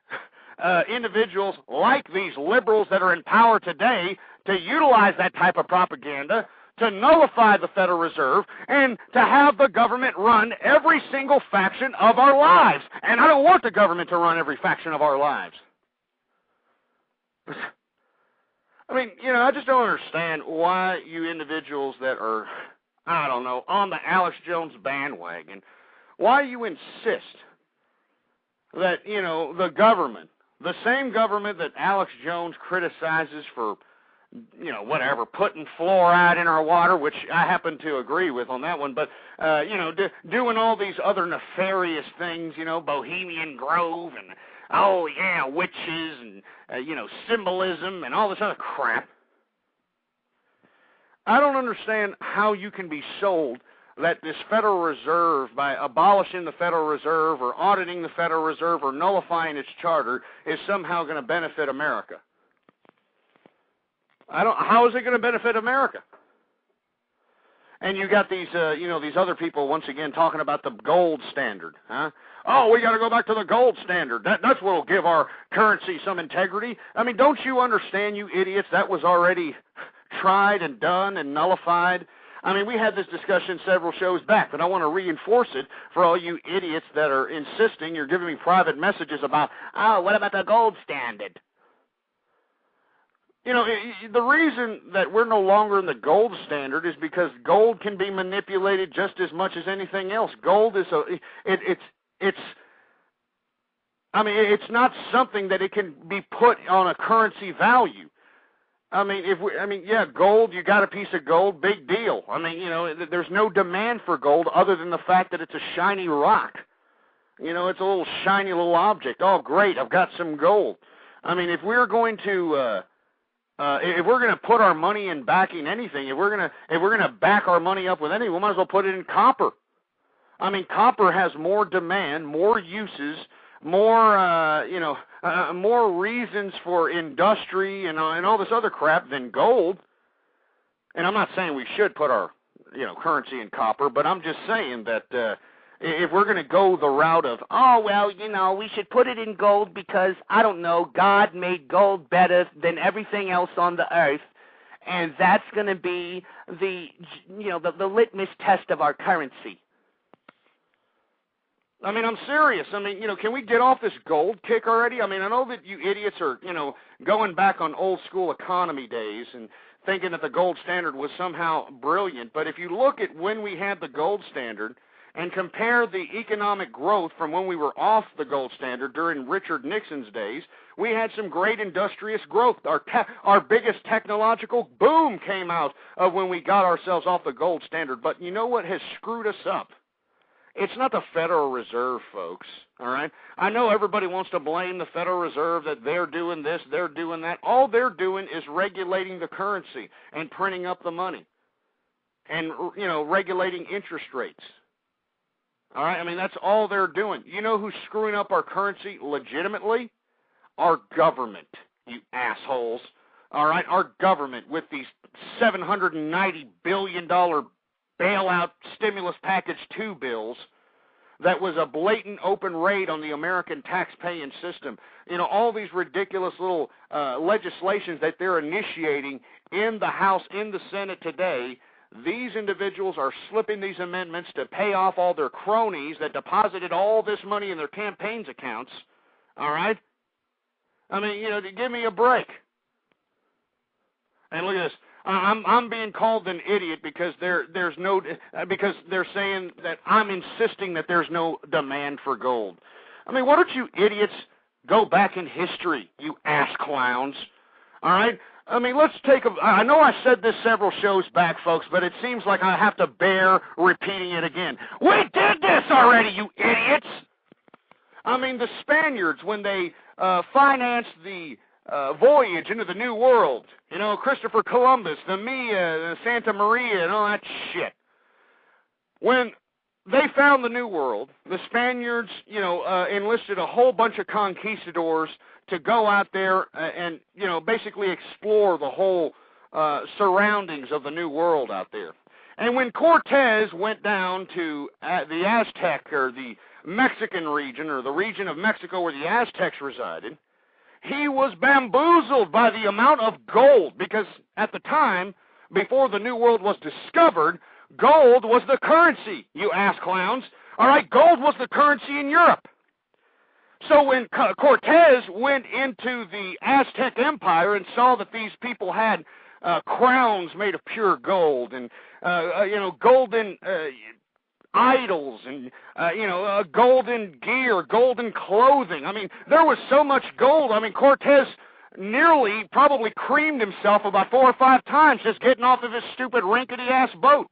individuals like these liberals that are in power today to utilize that type of propaganda to nullify the Federal Reserve and to have the government run every single faction of our lives. And I don't want the government to run every faction of our lives. I mean, I just don't understand why you individuals that are, on the Alex Jones bandwagon, why you insist that, the government, the same government that Alex Jones criticizes for, putting fluoride in our water, which I happen to agree with on that one, but, doing all these other nefarious things, Bohemian Grove and, witches and, symbolism and all this other crap. I don't understand how you can be sold that this Federal Reserve, by abolishing the Federal Reserve or auditing the Federal Reserve or nullifying its charter, is somehow going to benefit America. How is it going to benefit America? And you got these, these other people once again talking about the gold standard, huh? Oh, we got to go back to the gold standard. That's what will give our currency some integrity. I mean, don't you understand, you idiots? That was already tried and done and nullified. I mean, we had this discussion several shows back, but I want to reinforce it for all you idiots that are insisting. You're giving me private messages about, what about the gold standard? The reason that we're no longer in the gold standard is because gold can be manipulated just as much as anything else. Gold is it's not something that it can be put on a currency value. Gold, you got a piece of gold, big deal. There's no demand for gold other than the fact that it's a shiny rock. It's a little shiny little object. Oh, great, I've got some gold. If we're going to put our money in backing anything, if we're gonna back our money up with anything, we might as well put it in copper. Copper has more demand, more uses, more more reasons for industry and all this other crap than gold. And I'm not saying we should put our currency in copper, but I'm just saying that if we're going to go the route of, we should put it in gold because, God made gold better than everything else on the earth, and that's going to be the litmus test of our currency. I'm serious. Can we get off this gold kick already? I know that you idiots are, going back on old school economy days and thinking that the gold standard was somehow brilliant, but if you look at when we had the gold standard, and compare the economic growth from when we were off the gold standard during Richard Nixon's days, we had some great industrious growth. Our biggest technological boom came out of when we got ourselves off the gold standard. But you know what has screwed us up? It's not the Federal Reserve, folks, all right? I know everybody wants to blame the Federal Reserve that they're doing this, they're doing that. All they're doing is regulating the currency and printing up the money and, regulating interest rates. All right, that's all they're doing. You know who's screwing up our currency legitimately? our government, you assholes. All right, our government with these $790 billion bailout stimulus package 2 bills that was a blatant open raid on the American tax-paying system. You know, all these ridiculous little legislations that they're initiating in the House, in the Senate today, these individuals are slipping these amendments to pay off all their cronies that deposited all this money in their campaigns' accounts. All right? I mean, you know, give me a break. And look at this. I'm being called an idiot because because they're saying that I'm insisting that there's no demand for gold. I mean, why don't you idiots go back in history, you ass clowns? All right? I mean, let's take I know I said this several shows back, folks, but it seems like I have to bear repeating it again. We did this already, you idiots! I mean, the Spaniards, when they financed the voyage into the New World, you know, Christopher Columbus, the Mia, the Santa Maria, and all that shit. When they found the New World, the Spaniards, you know, enlisted a whole bunch of conquistadors to go out there and, you know, basically explore the whole surroundings of the New World out there. And when Cortez went down to the Aztec, or the Mexican region, or the region of Mexico where the Aztecs resided, he was bamboozled by the amount of gold, because at the time, before the New World was discovered, gold was the currency, you ass clowns. All right, gold was the currency in Europe. So when Cortez went into the Aztec Empire and saw that these people had crowns made of pure gold, and you know, golden idols, and you know, golden gear, golden clothing. I mean, there was so much gold. I mean, Cortez nearly probably creamed himself about 4 or 5 times just getting off of his stupid rinkety-ass boat.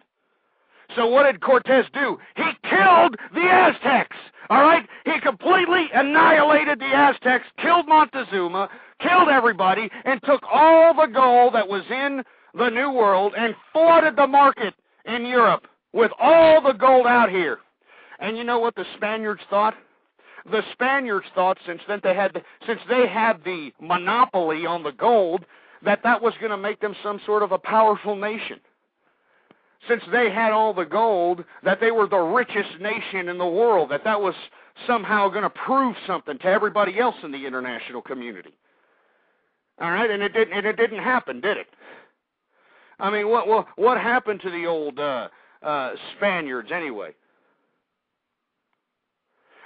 So what did Cortez do? He killed the Aztecs, all right? He completely annihilated the Aztecs, killed Montezuma, killed everybody, and took all the gold that was in the New World and flooded the market in Europe with all the gold out here. And you know what the Spaniards thought? The Spaniards thought, since they had the monopoly on the gold, that was going to make them some sort of a powerful nation. Since they had all the gold, that they were the richest nation in the world, that was somehow going to prove something to everybody else in the international community. All right, and it didn't happen, did it? I mean, what happened to the old Spaniards anyway?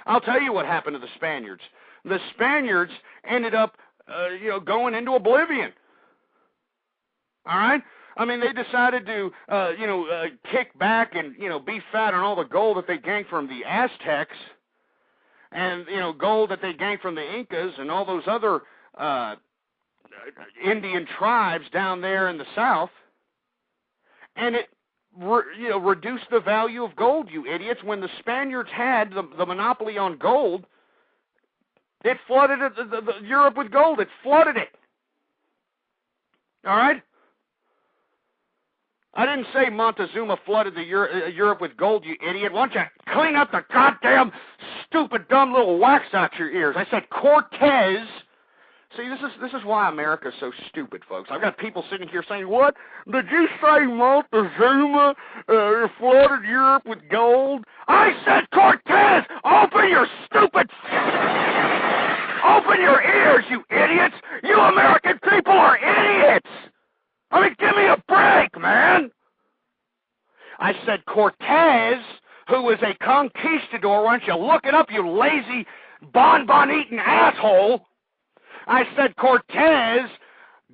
I'll tell you what happened to the Spaniards. The Spaniards ended up, you know, going into oblivion. All right. I mean, they decided to, you know, kick back and, you know, be fat on all the gold that they gained from the Aztecs, and, you know, gold that they gained from the Incas and all those other Indian tribes down there in the south, and it, you know, reduced the value of gold, you idiots. When the Spaniards had the monopoly on gold, it flooded Europe with gold. It flooded it. All right? I didn't say Montezuma flooded the Europe with gold, you idiot. Why don't you clean up the goddamn stupid, dumb little wax out your ears? I said Cortez. See, this is why America's so stupid, folks. I've got people sitting here saying, "What? Did you say Montezuma flooded Europe with gold?" I said Cortez! Open your stupid... Open your ears, you idiots! You American people are idiots! I mean, give me a break, man! I said Cortez, who was a conquistador. Why don't you look it up, you lazy, bonbon-eating asshole? I said Cortez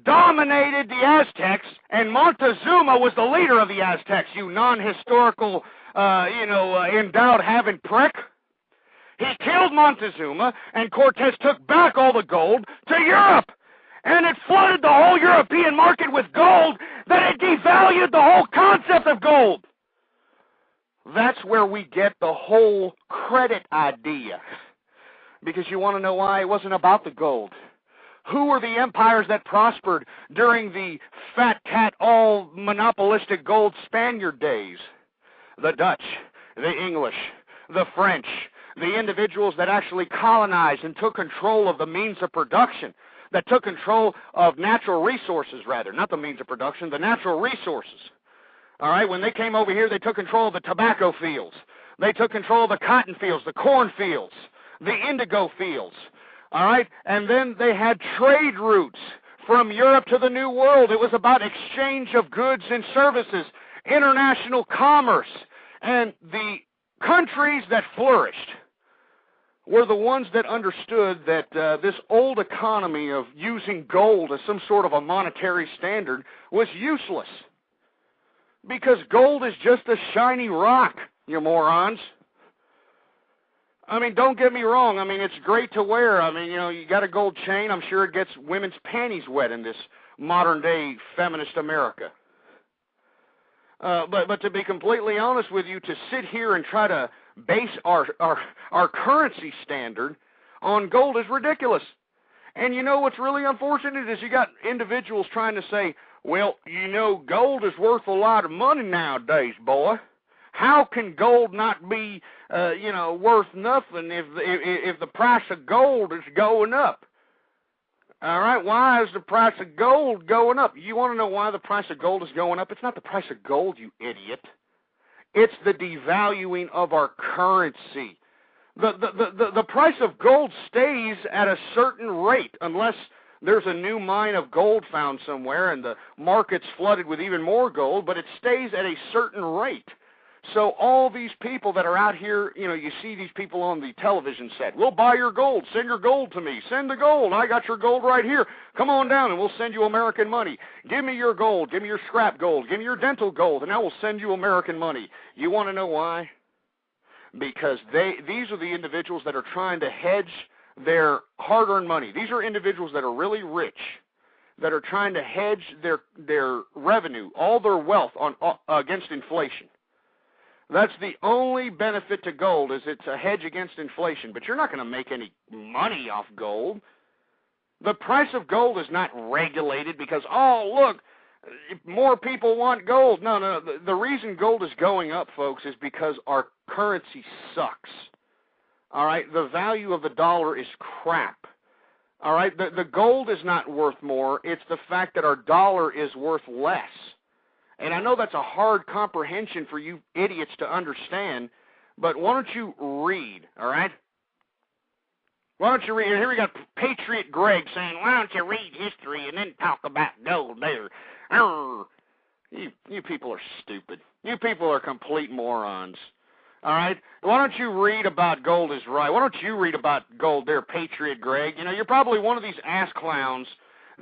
dominated the Aztecs, and Montezuma was the leader of the Aztecs, you non-historical, you know, endowed having prick. He killed Montezuma, and Cortez took back all the gold to Europe. And it flooded the whole European market with gold, that it devalued the whole concept of gold. That's where we get the whole credit idea. Because you want to know why? It wasn't about the gold. Who were the empires that prospered during the fat cat, all monopolistic gold Spaniard days? The Dutch, the English, the French, the individuals that actually colonized and took control of the means of production, that took control of natural resources, rather, not the means of production, the natural resources. All right, when they came over here, they took control of the tobacco fields. They took control of the cotton fields, the corn fields, the indigo fields. All right, and then they had trade routes from Europe to the New World. It was about exchange of goods and services, international commerce. And the countries that flourished were the ones that understood that this old economy of using gold as some sort of a monetary standard was useless. Because gold is just a shiny rock, you morons. I mean, don't get me wrong. I mean, it's great to wear. I mean, you know, you got a gold chain. I'm sure it gets women's panties wet in this modern-day feminist America. But to be completely honest with you, to sit here and try to base our currency standard on gold is ridiculous. And you know what's really unfortunate is you got individuals trying to say, well, you know, gold is worth a lot of money nowadays, boy. How can gold not be, you know, worth nothing if the price of gold is going up? All right, why is the price of gold going up? You want to know why the price of gold is going up? It's not the price of gold, you idiot. It's the devaluing of our currency. The price of gold stays at a certain rate unless there's a new mine of gold found somewhere and the market's flooded with even more gold, but it stays at a certain rate. So all these people that are out here, you know, you see these people on the television set. We'll buy your gold. Send your gold to me. Send the gold. I got your gold right here. Come on down and we'll send you American money. Give me your gold. Give me your scrap gold. Give me your dental gold, and I will send you American money. You want to know why? Because these are the individuals that are trying to hedge their hard-earned money. These are individuals that are really rich, that are trying to hedge their revenue, all their wealth against inflation. That's the only benefit to gold, is it's a hedge against inflation. But you're not going to make any money off gold. The price of gold is not regulated because, oh, look, more people want gold. No. The reason gold is going up, folks, is because our currency sucks. All right? The value of the dollar is crap. All right? The gold is not worth more. It's the fact that our dollar is worth less. And I know that's a hard comprehension for you idiots to understand, but why don't you read, all right? Why don't you read? Here we got Patriot Greg saying, why don't you read history and then talk about gold there? You people are stupid. You people are complete morons, all right? Why don't you read about gold is right? Why don't you read about gold there, Patriot Greg? You know, you're probably one of these ass clowns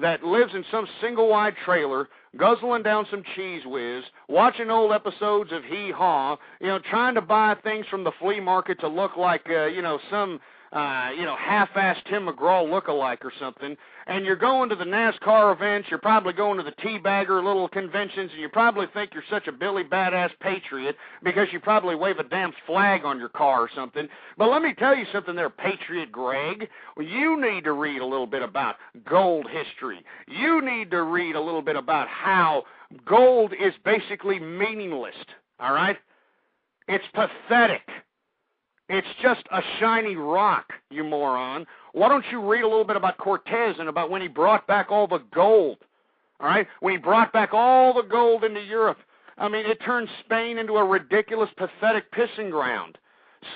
that lives in some single-wide trailer, guzzling down some cheese whiz, watching old episodes of Hee Haw, you know, trying to buy things from the flea market to look like, you know, some, you know, half-assed Tim McGraw look-alike or something, and you're going to the NASCAR events, you're probably going to the teabagger little conventions, and you probably think you're such a Billy Badass patriot because you probably wave a damn flag on your car or something. But let me tell you something there, Patriot Greg. You need to read a little bit about gold history. You need to read a little bit about how gold is basically meaningless, all right? It's pathetic. It's just a shiny rock, you moron. Why don't you read a little bit about Cortez and about when he brought back all the gold, all right? When he brought back all the gold into Europe. I mean, it turned Spain into a ridiculous, pathetic pissing ground.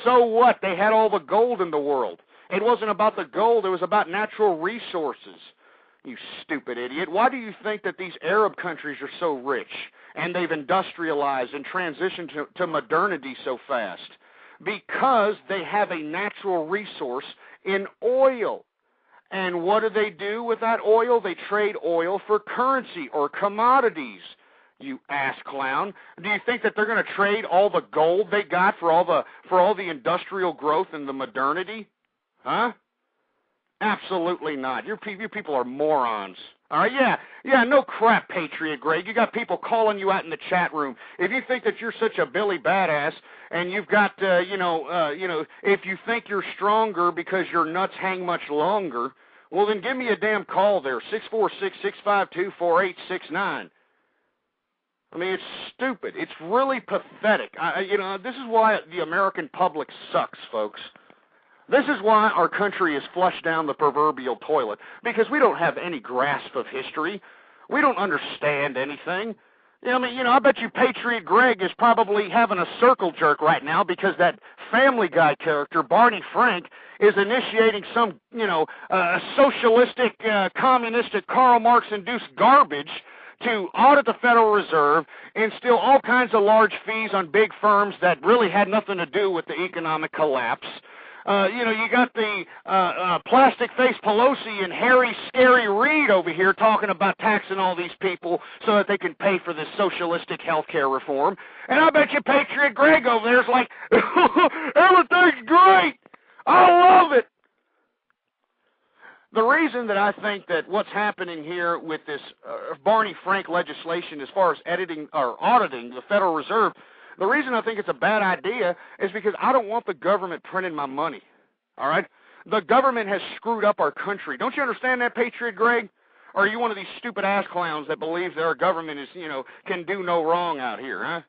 So what? They had all the gold in the world. It wasn't about the gold. It was about natural resources. You stupid idiot. Why do you think that these Arab countries are so rich and they've industrialized and transitioned to modernity so fast? Because they have a natural resource in oil. And what do they do with that oil? They trade oil for currency or commodities, you ass clown. Do you think that they're going to trade all the gold they got for all the industrial growth and the modernity? Huh? Absolutely not. You people are morons. All right, yeah, no crap, Patriot Greg. You got people calling you out in the chat room. If you think that you're such a Billy Badass, and you've got, if you think you're stronger because your nuts hang much longer, well, then give me a damn call there, 646-652-4869. I mean, it's stupid. It's really pathetic. This is why the American public sucks, folks. This is why our country is flushed down the proverbial toilet, because we don't have any grasp of history. We don't understand anything. I bet you Patriot Greg is probably having a circle jerk right now because that Family Guy character, Barney Frank, is initiating some, socialistic, communistic, Karl Marx-induced garbage to audit the Federal Reserve, instill all kinds of large fees on big firms that really had nothing to do with the economic collapse. You got the plastic-faced Pelosi and Harry Scary Reid over here talking about taxing all these people so that they can pay for this socialistic health care reform. And I bet you Patriot Greg over there is like, everything's great. I love it. The reason that I think that what's happening here with this Barney Frank legislation as far as editing or auditing the Federal Reserve, the reason I think it's a bad idea is because I don't want the government printing my money, all right? The government has screwed up our country. Don't you understand that, Patriot Greg? Or are you one of these stupid ass clowns that believes that our government is, can do no wrong out here, huh?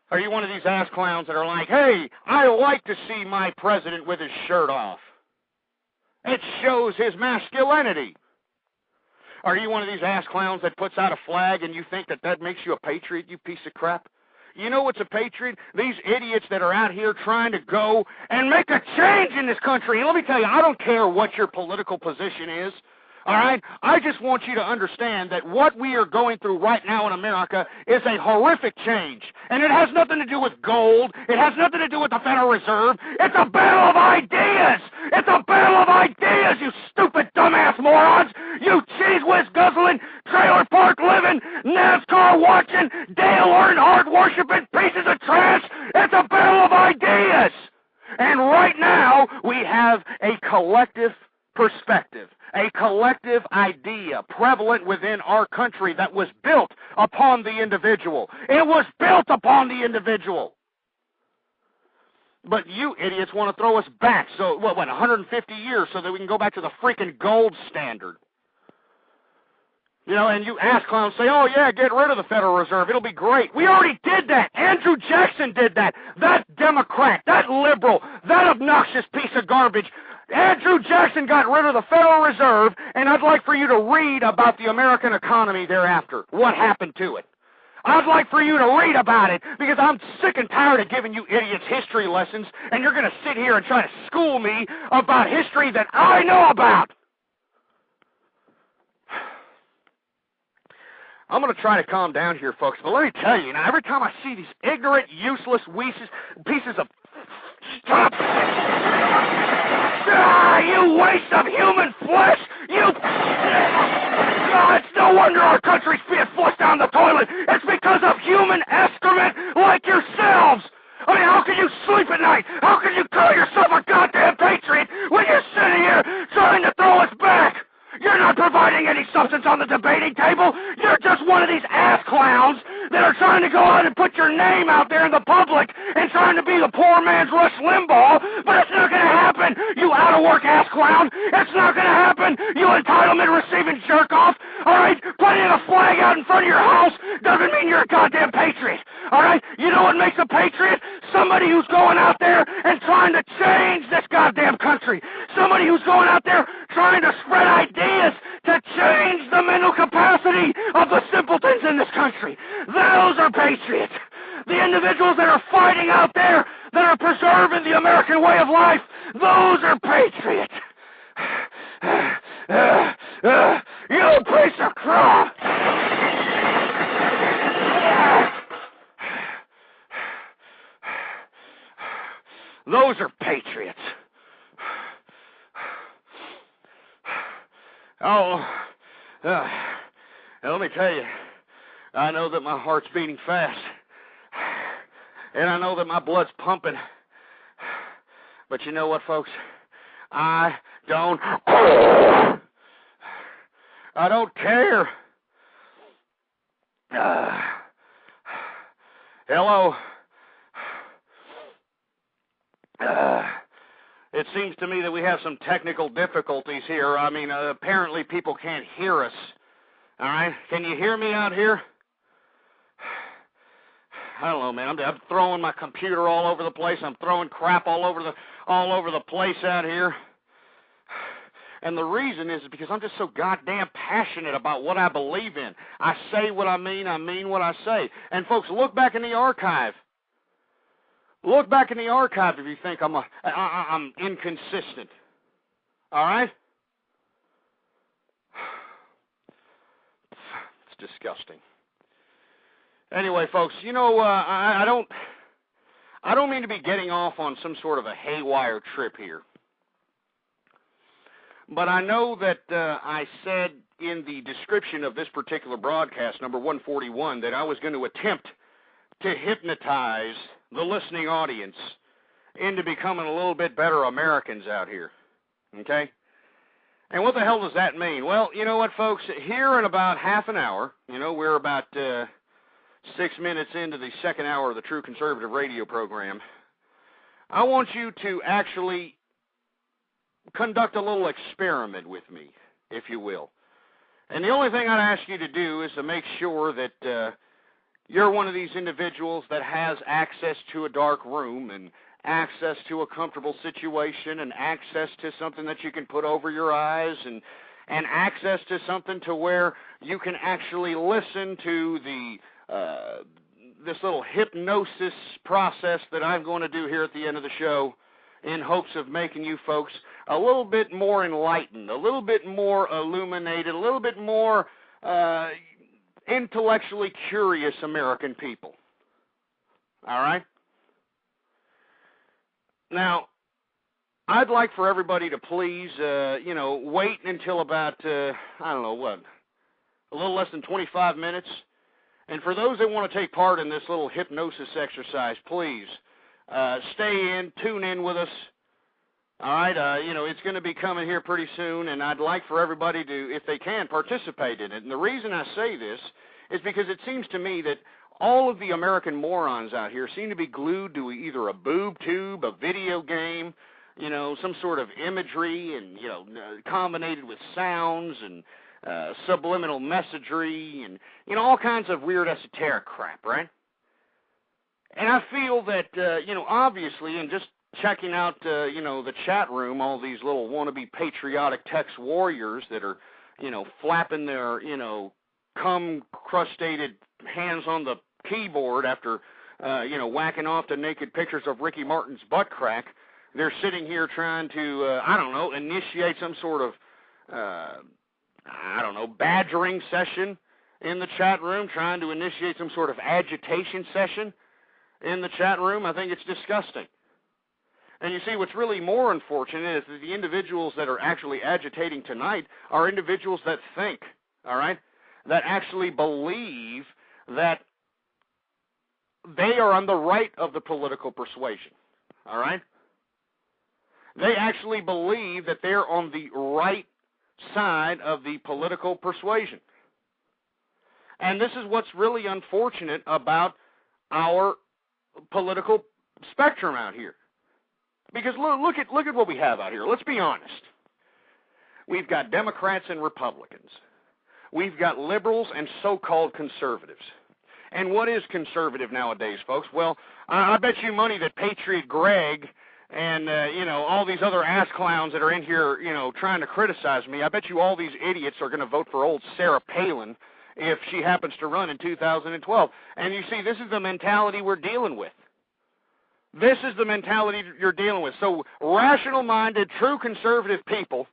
Are you one of these ass clowns that are like, hey, I like to see my president with his shirt off? It shows his masculinity. Are you one of these ass clowns that puts out a flag and you think that that makes you a patriot, you piece of crap? You know what's a patriot? These idiots that are out here trying to go and make a change in this country. And let me tell you, I don't care what your political position is. All right? I just want you to understand that what we are going through right now in America is a horrific change. And it has nothing to do with gold. It has nothing to do with the Federal Reserve. It's a battle of ideas. It's a battle of ideas, you stupid dumbass morons. You cheese whiz guzzling, trailer park living, NASCAR watching, Dale Earnhardt worshiping pieces of trash. It's a battle of ideas. And right now we have a collective perspective, a collective idea prevalent within our country that was built upon the individual. It was built upon the individual. But you idiots want to throw us back, so, 150 years so that we can go back to the freaking gold standard. And you ass clowns say, oh, yeah, get rid of the Federal Reserve. It'll be great. We already did that. Andrew Jackson did that. That Democrat, that liberal, that obnoxious piece of garbage. Andrew Jackson got rid of the Federal Reserve, and I'd like for you to read about the American economy thereafter. What happened to it? I'd like for you to read about it, because I'm sick and tired of giving you idiots history lessons, and you're going to sit here and try to school me about history that I know about. I'm going to try to calm down here, folks, but let me tell you, now, every time I see these ignorant, useless pieces of... Stop! You waste of human flesh! It's no wonder our country's being flushed down the toilet. It's because of human excrement like yourselves! I mean, how can you sleep at night? How can you call yourself a goddamn patriot when you're sitting here trying to throw us back? You're not providing any substance on the debating table. You're just one of these ass clowns that are trying to go out and put your name out there in the public and trying to be the poor man's Rush Limbaugh, but it's not going to happen, you out-of-work ass clown. It's not going to happen, you entitlement-receiving jerk-off. All right, putting a flag out in front of your house doesn't mean you're a goddamn patriot. All right, you know what makes a patriot? Somebody who's going out there and trying to change this goddamn country. Somebody who's going out there trying to spread ideas to change the mental capacity of the simpletons in this country. Those are patriots. The individuals that are fighting out there, that are preserving the American way of life, those are patriots. You piece of crap! Those are patriots. Let me tell you, I know that my heart's beating fast, and I know that my blood's pumping, but you know what, folks? I don't care. Hello. It seems to me that we have some technical difficulties here. I mean, apparently people can't hear us. All right? Can you hear me out here? I don't know, man. I'm throwing my computer all over the place. I'm throwing crap all over all over the place out here. And the reason is because I'm just so goddamn passionate about what I believe in. I say what I mean what I say. And folks, look back in the archive. Look back in the archive if you think I'm inconsistent. All right? It's disgusting. Anyway, folks, you know, I don't mean to be getting off on some sort of a haywire trip here. But I know that I said in the description of this particular broadcast, number 141, that I was going to attempt to hypnotize the listening audience into becoming a little bit better Americans out here. Okay? And what the hell does that mean? Well, you know what, folks? Here in about half an hour, you know, we're about 6 minutes into the second hour of the True Conservative radio program, I want you to actually conduct a little experiment with me, if you will. And the only thing I'd ask you to do is to make sure that you're one of these individuals that has access to a dark room and access to a comfortable situation and access to something that you can put over your eyes and access to something to where you can actually listen to this little hypnosis process that I'm going to do here at the end of the show, in hopes of making you folks a little bit more enlightened, a little bit more illuminated, a little bit more intellectually curious American people. All right? Now, I'd like for everybody to please, wait until about, a little less than 25 minutes. And for those that want to take part in this little hypnosis exercise, please, stay in, tune in with us. All right, it's going to be coming here pretty soon, and I'd like for everybody to, if they can, participate in it. And the reason I say this is because it seems to me that all of the American morons out here seem to be glued to either a boob tube, a video game, some sort of imagery, and, combined with sounds and subliminal messagery and, all kinds of weird esoteric crap, right? And I feel that, obviously, and just checking out, the chat room, all these little wannabe patriotic Tex warriors that are, flapping their, cum-crustated hands on the keyboard after, whacking off the naked pictures of Ricky Martin's butt crack. They're sitting here trying to, initiate some sort of, badgering session in the chat room, trying to initiate some sort of agitation session in the chat room. I think it's disgusting. And you see, what's really more unfortunate is that the individuals that are actually agitating tonight are individuals that think, all right, that actually believe that they are on the right of the political persuasion, all right? They actually believe that they're on the right side of the political persuasion. And this is what's really unfortunate about our political spectrum out here. Because look at what we have out here. Let's be honest. We've got Democrats and Republicans. We've got liberals and so-called conservatives. And what is conservative nowadays, folks? Well, I bet you money that Patriot Greg and, all these other ass clowns that are in here, trying to criticize me, I bet you all these idiots are going to vote for old Sarah Palin if she happens to run in 2012. And you see, this is the mentality we're dealing with. This is the mentality you're dealing with. So rational-minded, true conservative people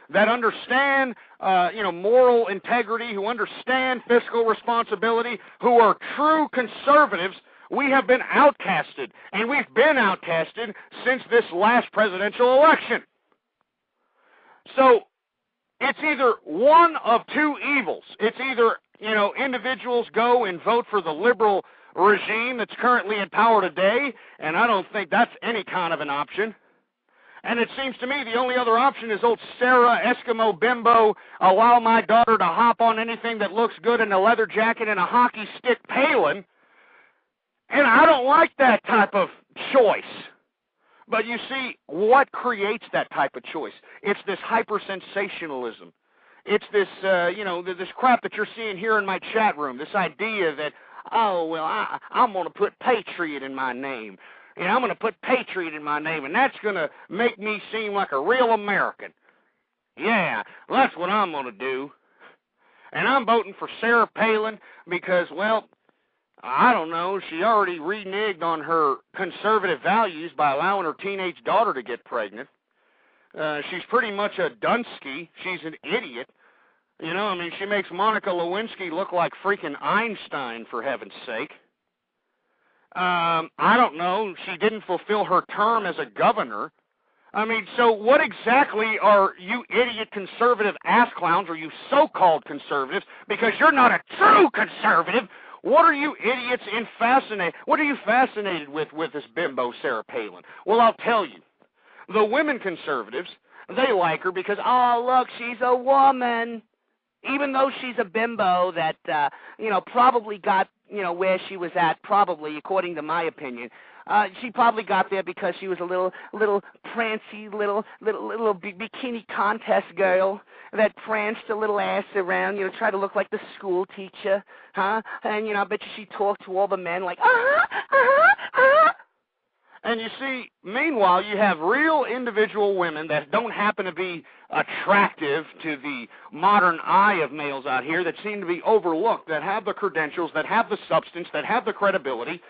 that understand, moral integrity, who understand fiscal responsibility, who are true conservatives, we have been outcasted. And we've been outcasted since this last presidential election. So it's either one of two evils. It's either, individuals go and vote for the liberal regime that's currently in power today, and I don't think that's any kind of an option. And it seems to me the only other option is old Sarah, Eskimo Bimbo, allow my daughter to hop on anything that looks good in a leather jacket and a hockey stick Palin. And I don't like that type of choice. But you see, what creates that type of choice? It's this hyper-sensationalism. It's this, this crap that you're seeing here in my chat room, this idea that, oh, well, I'm going to put patriot in my name. And I'm going to put patriot in my name, and that's going to make me seem like a real American. Yeah, that's what I'm going to do. And I'm voting for Sarah Palin because, well, I don't know, she already reneged on her conservative values by allowing her teenage daughter to get pregnant. She's pretty much a Dunsky. She's an idiot. You know, I mean, she makes Monica Lewinsky look like freaking Einstein, for heaven's sake. I don't know, she didn't fulfill her term as a governor. I mean, so what exactly are you idiot conservative ass clowns, or you so-called conservatives, because you're not a true conservative? What are you idiots what are you fascinated with this bimbo Sarah Palin? Well, I'll tell you. The women conservatives, they like her because, oh, look, she's a woman. Even though she's a bimbo that, probably got, where she was at, probably, according to my opinion. She probably got there because she was a little prancy, little bikini contest girl that pranced a little ass around, tried to look like the school teacher, huh? And, I bet you she talked to all the men like, And you see, meanwhile, you have real individual women that don't happen to be attractive to the modern eye of males out here, that seem to be overlooked, that have the credentials, that have the substance, that have the credibility,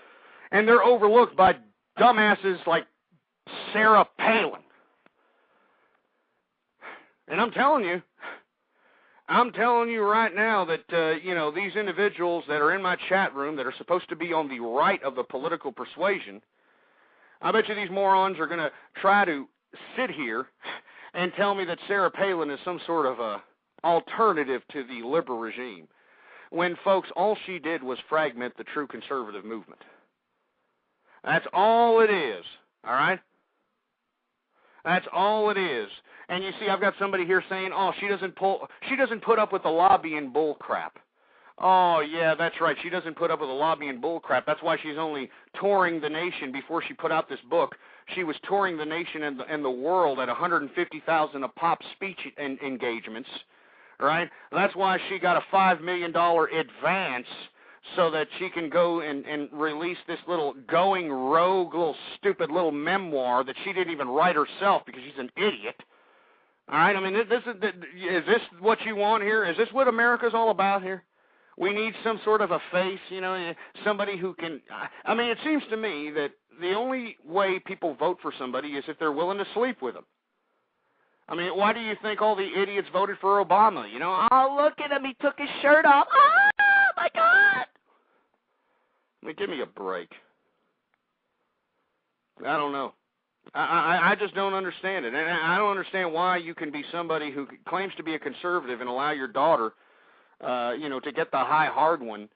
and they're overlooked by dumbasses like Sarah Palin. And I'm telling you right now that, these individuals that are in my chat room that are supposed to be on the right of the political persuasion, I bet you these morons are going to try to sit here and tell me that Sarah Palin is some sort of a alternative to the liberal regime, when, folks, all she did was fragment the true conservative movement. That's all it is, all right? That's all it is. And you see, I've got somebody here saying, oh, she doesn't put up with the lobbying bull crap. Oh, yeah, that's right. She doesn't put up with the lobbying bull crap. That's why she's only touring the nation. Before she put out this book, she was touring the nation and the world at 150,000 a pop speech engagements, right? That's why she got a $5 million advance so that she can go and release this little going rogue, little stupid little memoir that she didn't even write herself because she's an idiot. All right? I mean, is this what you want here? Is this what America's all about here? We need some sort of a face, somebody who can, I mean, it seems to me that the only way people vote for somebody is if they're willing to sleep with them. I mean, why do you think all the idiots voted for Obama? Oh, look at him, he took his shirt off. Oh, my God. I mean, give me a break. I don't know. I just don't understand it. And I don't understand why you can be somebody who claims to be a conservative and allow your daughter to get the high hard one,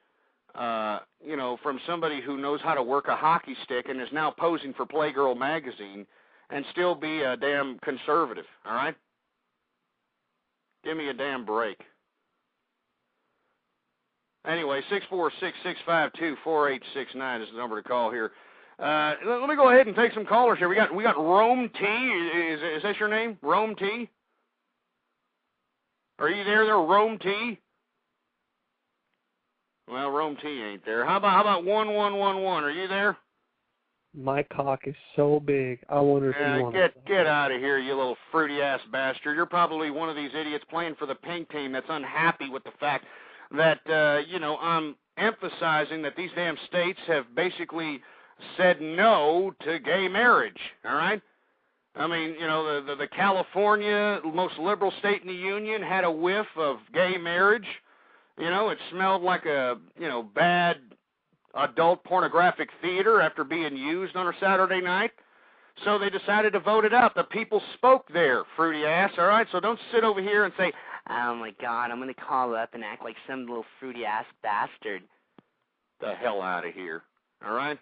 from somebody who knows how to work a hockey stick and is now posing for Playgirl magazine, and still be a damn conservative, all right? Give me a damn break. Anyway, 646-652-4869 is the number to call here. Let me go ahead and take some callers here. We got Rome T. Is that your name? Rome T? Are you there, Rome T? Well, Rome T ain't there. How about 1111? Are you there? My cock is so big. I wonder if you want to. Get out of here, you little fruity ass bastard. You're probably one of these idiots playing for the pink team that's unhappy with the fact that I'm emphasizing that these damn states have basically said no to gay marriage. All right. I mean, the California, most liberal state in the union, had a whiff of gay marriage. It smelled like a, bad adult pornographic theater after being used on a Saturday night. So they decided to vote it out. The people spoke there, fruity ass, all right? So don't sit over here and say, oh, my God, I'm going to call up and act like some little fruity ass bastard. The hell out of here, all right?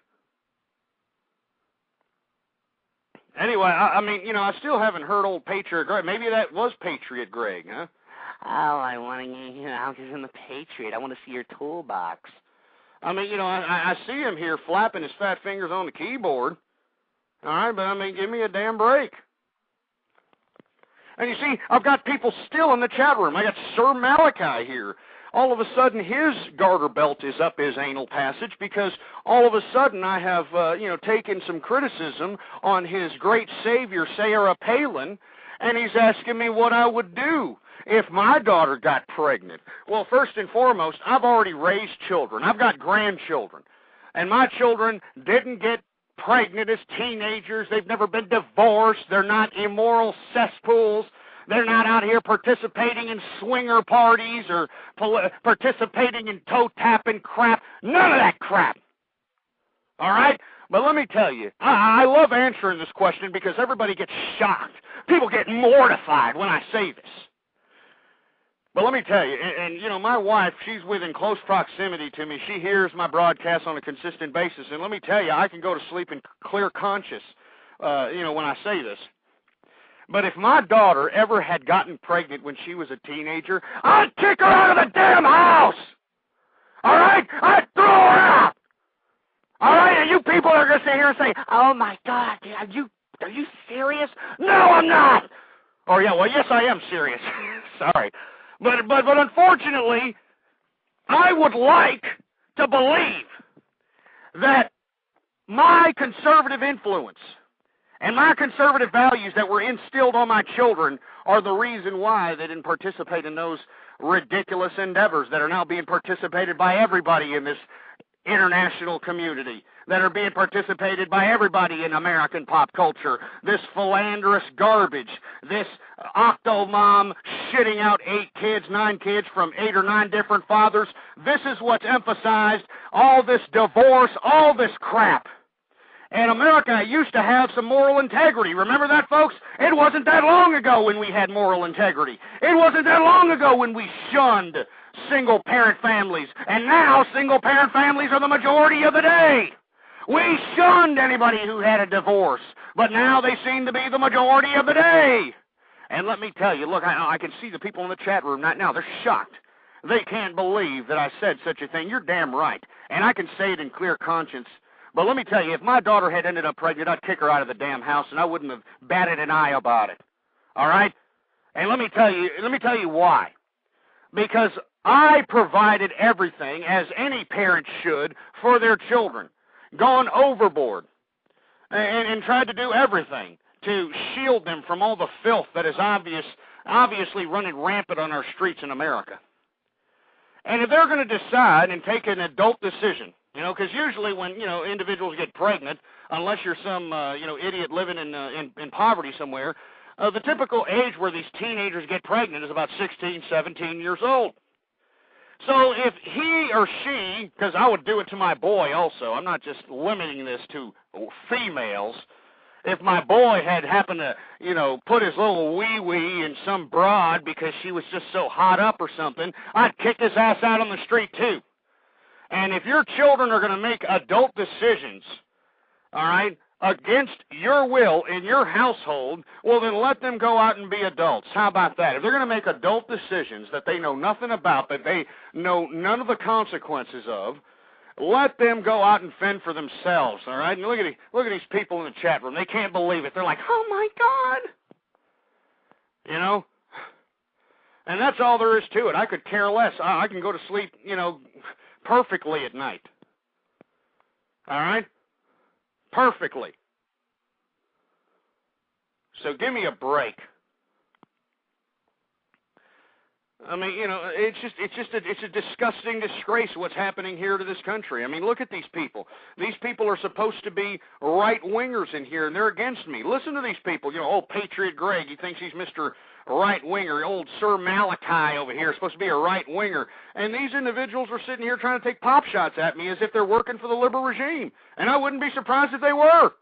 Anyway, I mean, I still haven't heard old Patriot Greg. Maybe that was Patriot Greg, huh? Oh, I want to, because I'm a patriot. I want to see your toolbox. I mean, I see him here flapping his fat fingers on the keyboard. All right, but I mean, give me a damn break. And you see, I've got people still in the chat room. I got Sir Malachi here. all of a sudden his garter belt is up his anal passage because all of a sudden I have, taken some criticism on his great savior, Sarah Palin, and he's asking me what I would do if my daughter got pregnant. Well, first and foremost, I've already raised children. I've got grandchildren. And my children didn't get pregnant as teenagers. They've never been divorced. They're not immoral cesspools. They're not out here participating in swinger parties or participating in toe-tapping crap. None of that crap. All right? But let me tell you, I love answering this question because everybody gets shocked. People get mortified when I say this. But let me tell you, and my wife, she's within close proximity to me. She hears my broadcasts on a consistent basis. And let me tell you, I can go to sleep in clear conscience, when I say this. But if my daughter ever had gotten pregnant when she was a teenager, I'd kick her out of the damn house. All right? I'd throw her out. All right? And you people are going to sit here and say, oh, my God, are you serious? No, I'm not. Oh, yeah, well, yes, I am serious. Sorry. But unfortunately, I would like to believe that my conservative influence and my conservative values that were instilled on my children are the reason why they didn't participate in those ridiculous endeavors that are now being participated by everybody in this international community, that are being participated by everybody in American pop culture, this philanderous garbage, this octomom shitting out 9 kids from 8 or 9 different fathers. This is what's emphasized, all this divorce, all this crap. And America used to have some moral integrity. Remember that, folks? It wasn't that long ago when we had moral integrity. It wasn't that long ago when we shunned single-parent families. And now single-parent families are the majority of the day. We shunned anybody who had a divorce. But now they seem to be the majority of the day. And let me tell you, look, I can see the people in the chat room right now. They're shocked. They can't believe that I said such a thing. You're damn right. And I can say it in clear conscience. But let me tell you, if my daughter had ended up pregnant, I'd kick her out of the damn house, and I wouldn't have batted an eye about it. All right? And let me tell you why. Because I provided everything, as any parent should, for their children. Gone overboard. And tried to do everything to shield them from all the filth that is obviously running rampant on our streets in America. And if they're going to decide and take an adult decision, because usually when, individuals get pregnant, unless you're some, idiot living in poverty somewhere, the typical age where these teenagers get pregnant is about 16, 17 years old. So if he or she, because I would do it to my boy also, I'm not just limiting this to females, if my boy had happened to, put his little wee-wee in some broad because she was just so hot up or something, I'd kick his ass out on the street too. And if your children are going to make adult decisions, all right, against your will in your household, well, then let them go out and be adults. How about that? If they're going to make adult decisions that they know nothing about, that they know none of the consequences of, let them go out and fend for themselves, all right? And look at these people in the chat room. They can't believe it. They're like, oh, my God. And that's all there is to it. I could care less. I can go to sleep, perfectly at night. All right? Perfectly. So give me a break. I mean, it's a disgusting disgrace what's happening here to this country. I mean, look at these people. These people are supposed to be right-wingers in here, and they're against me. Listen to these people. Old Patriot Greg, he thinks he's Mr. Right-winger. Old Sir Malachi over here is supposed to be a right-winger. And these individuals are sitting here trying to take pop shots at me as if they're working for the liberal regime. And I wouldn't be surprised if they were.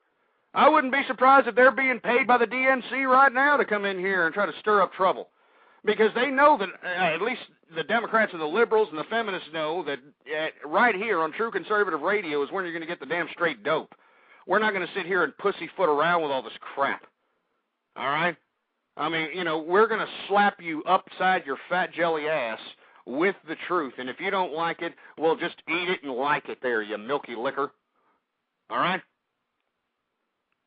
I wouldn't be surprised if they're being paid by the DNC right now to come in here and try to stir up trouble. Because they know that, at least the Democrats and the liberals and the feminists know that right here on True Conservative Radio is when you're going to get the damn straight dope. We're not going to sit here and pussyfoot around with all this crap. All right? I mean, we're going to slap you upside your fat jelly ass with the truth. And if you don't like it, well, just eat it and like it there, you milky liquor. All right?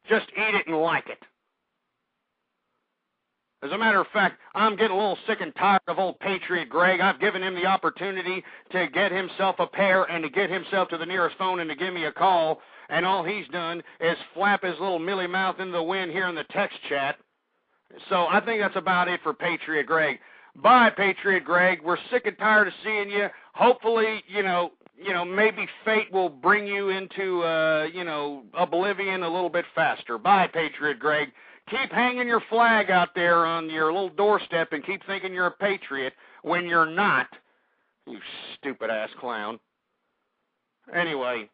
Just eat it and like it. As a matter of fact, I'm getting a little sick and tired of old Patriot Greg. I've given him the opportunity to get himself a pair and to get himself to the nearest phone and to give me a call, and all he's done is flap his little mealy mouth in the wind here in the text chat. So I think that's about it for Patriot Greg. Bye, Patriot Greg. We're sick and tired of seeing you. Hopefully, maybe fate will bring you into, oblivion a little bit faster. Bye, Patriot Greg. Keep hanging your flag out there on your little doorstep and keep thinking you're a patriot when you're not, you stupid-ass clown. Anyway,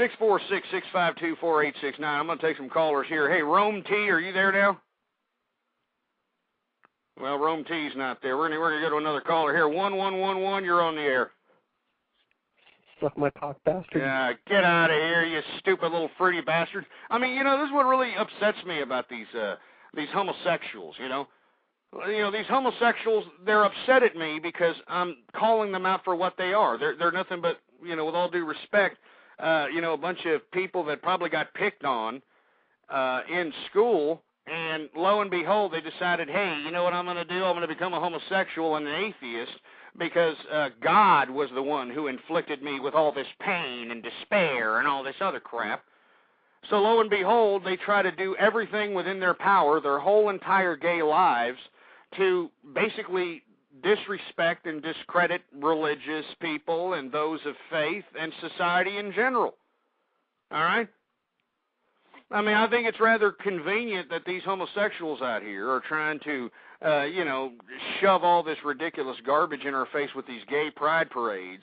646-652-4869. I'm going to take some callers here. Hey, Rome T, are you there now? Well, Rome T's not there. We're going to go to another caller here. 1111, you're on the air. Suck my cock, bastard. Yeah, get out of here, you stupid little fruity bastard. I mean, this is what really upsets me about these homosexuals, these homosexuals, they're upset at me because I'm calling them out for what they are. They're nothing but, with all due respect, a bunch of people that probably got picked on in school, and lo and behold, they decided, hey, you know what I'm going to do? I'm going to become a homosexual and an atheist, because God was the one who inflicted me with all this pain and despair and all this other crap. So lo and behold, they try to do everything within their power, their whole entire gay lives, to basically disrespect and discredit religious people and those of faith and society in general. All right? I mean, I think it's rather convenient that these homosexuals out here are trying to, shove all this ridiculous garbage in our face with these gay pride parades.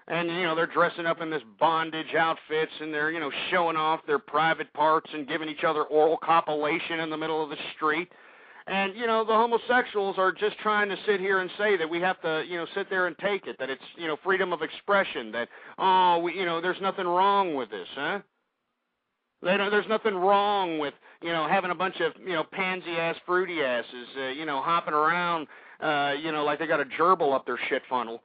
And, they're dressing up in this bondage outfits, and they're, showing off their private parts and giving each other oral copulation in the middle of the street. And, the homosexuals are just trying to sit here and say that we have to, sit there and take it, that it's, freedom of expression, that, there's nothing wrong with this, huh? There's nothing wrong with, having a bunch of, pansy-ass, fruity-asses, hopping around, like they got a gerbil up their shit funnel.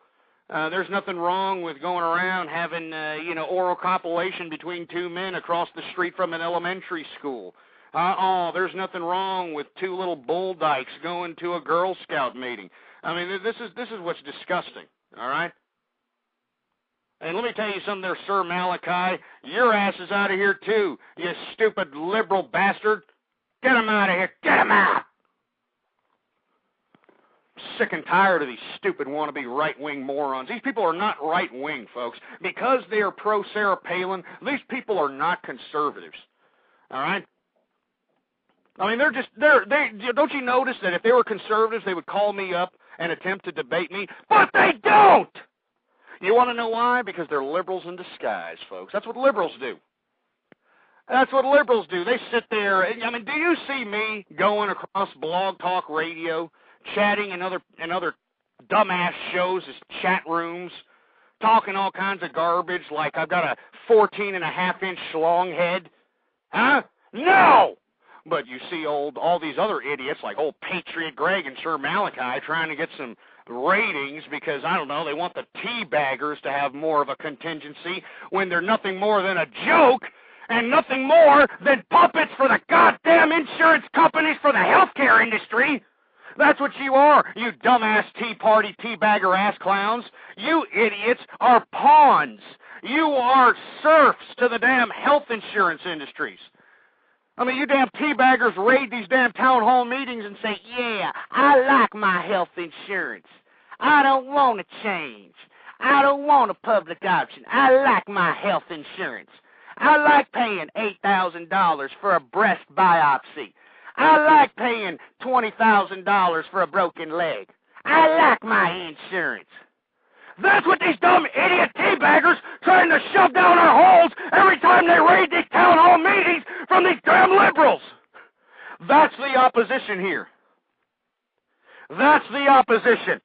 There's nothing wrong with going around having, oral copulation between two men across the street from an elementary school. There's nothing wrong with two little bull dykes going to a Girl Scout meeting. I mean, this is what's disgusting, all right? And let me tell you something there, Sir Malachi. Your ass is out of here, too, you stupid liberal bastard. Get him out of here. Get him out. Sick and tired of these stupid wannabe right-wing morons. These people are not right-wing, folks. Because they are pro-Sarah Palin, these people are not conservatives. All right? I mean, don't you notice that if they were conservatives, they would call me up and attempt to debate me? But they don't! You want to know why? Because they're liberals in disguise, folks. That's what liberals do. That's what liberals do. They sit there. I mean, do you see me going across Blog Talk Radio, chatting in other dumbass shows as chat rooms, talking all kinds of garbage like I've got a 14.5-inch schlong head? Huh? No! But you see all these other idiots like old Patriot Greg and Sir Malachi trying to get some ratings because, I don't know, they want the teabaggers to have more of a contingency when they're nothing more than a joke and nothing more than puppets for the goddamn insurance companies for the healthcare industry. That's what you are, you dumbass Tea Party teabagger ass clowns. You idiots are pawns. You are serfs to the damn health insurance industries. I mean, you damn teabaggers raid these damn town hall meetings and say, yeah, I like my health insurance. I don't want to change. I don't want a public option. I like my health insurance. I like paying $8,000 for a breast biopsy. I like paying $20,000 for a broken leg. I like my insurance. That's what these dumb idiot teabaggers trying to shove down our holes every time they raid these town hall meetings from these damn liberals. That's the opposition here. That's the opposition.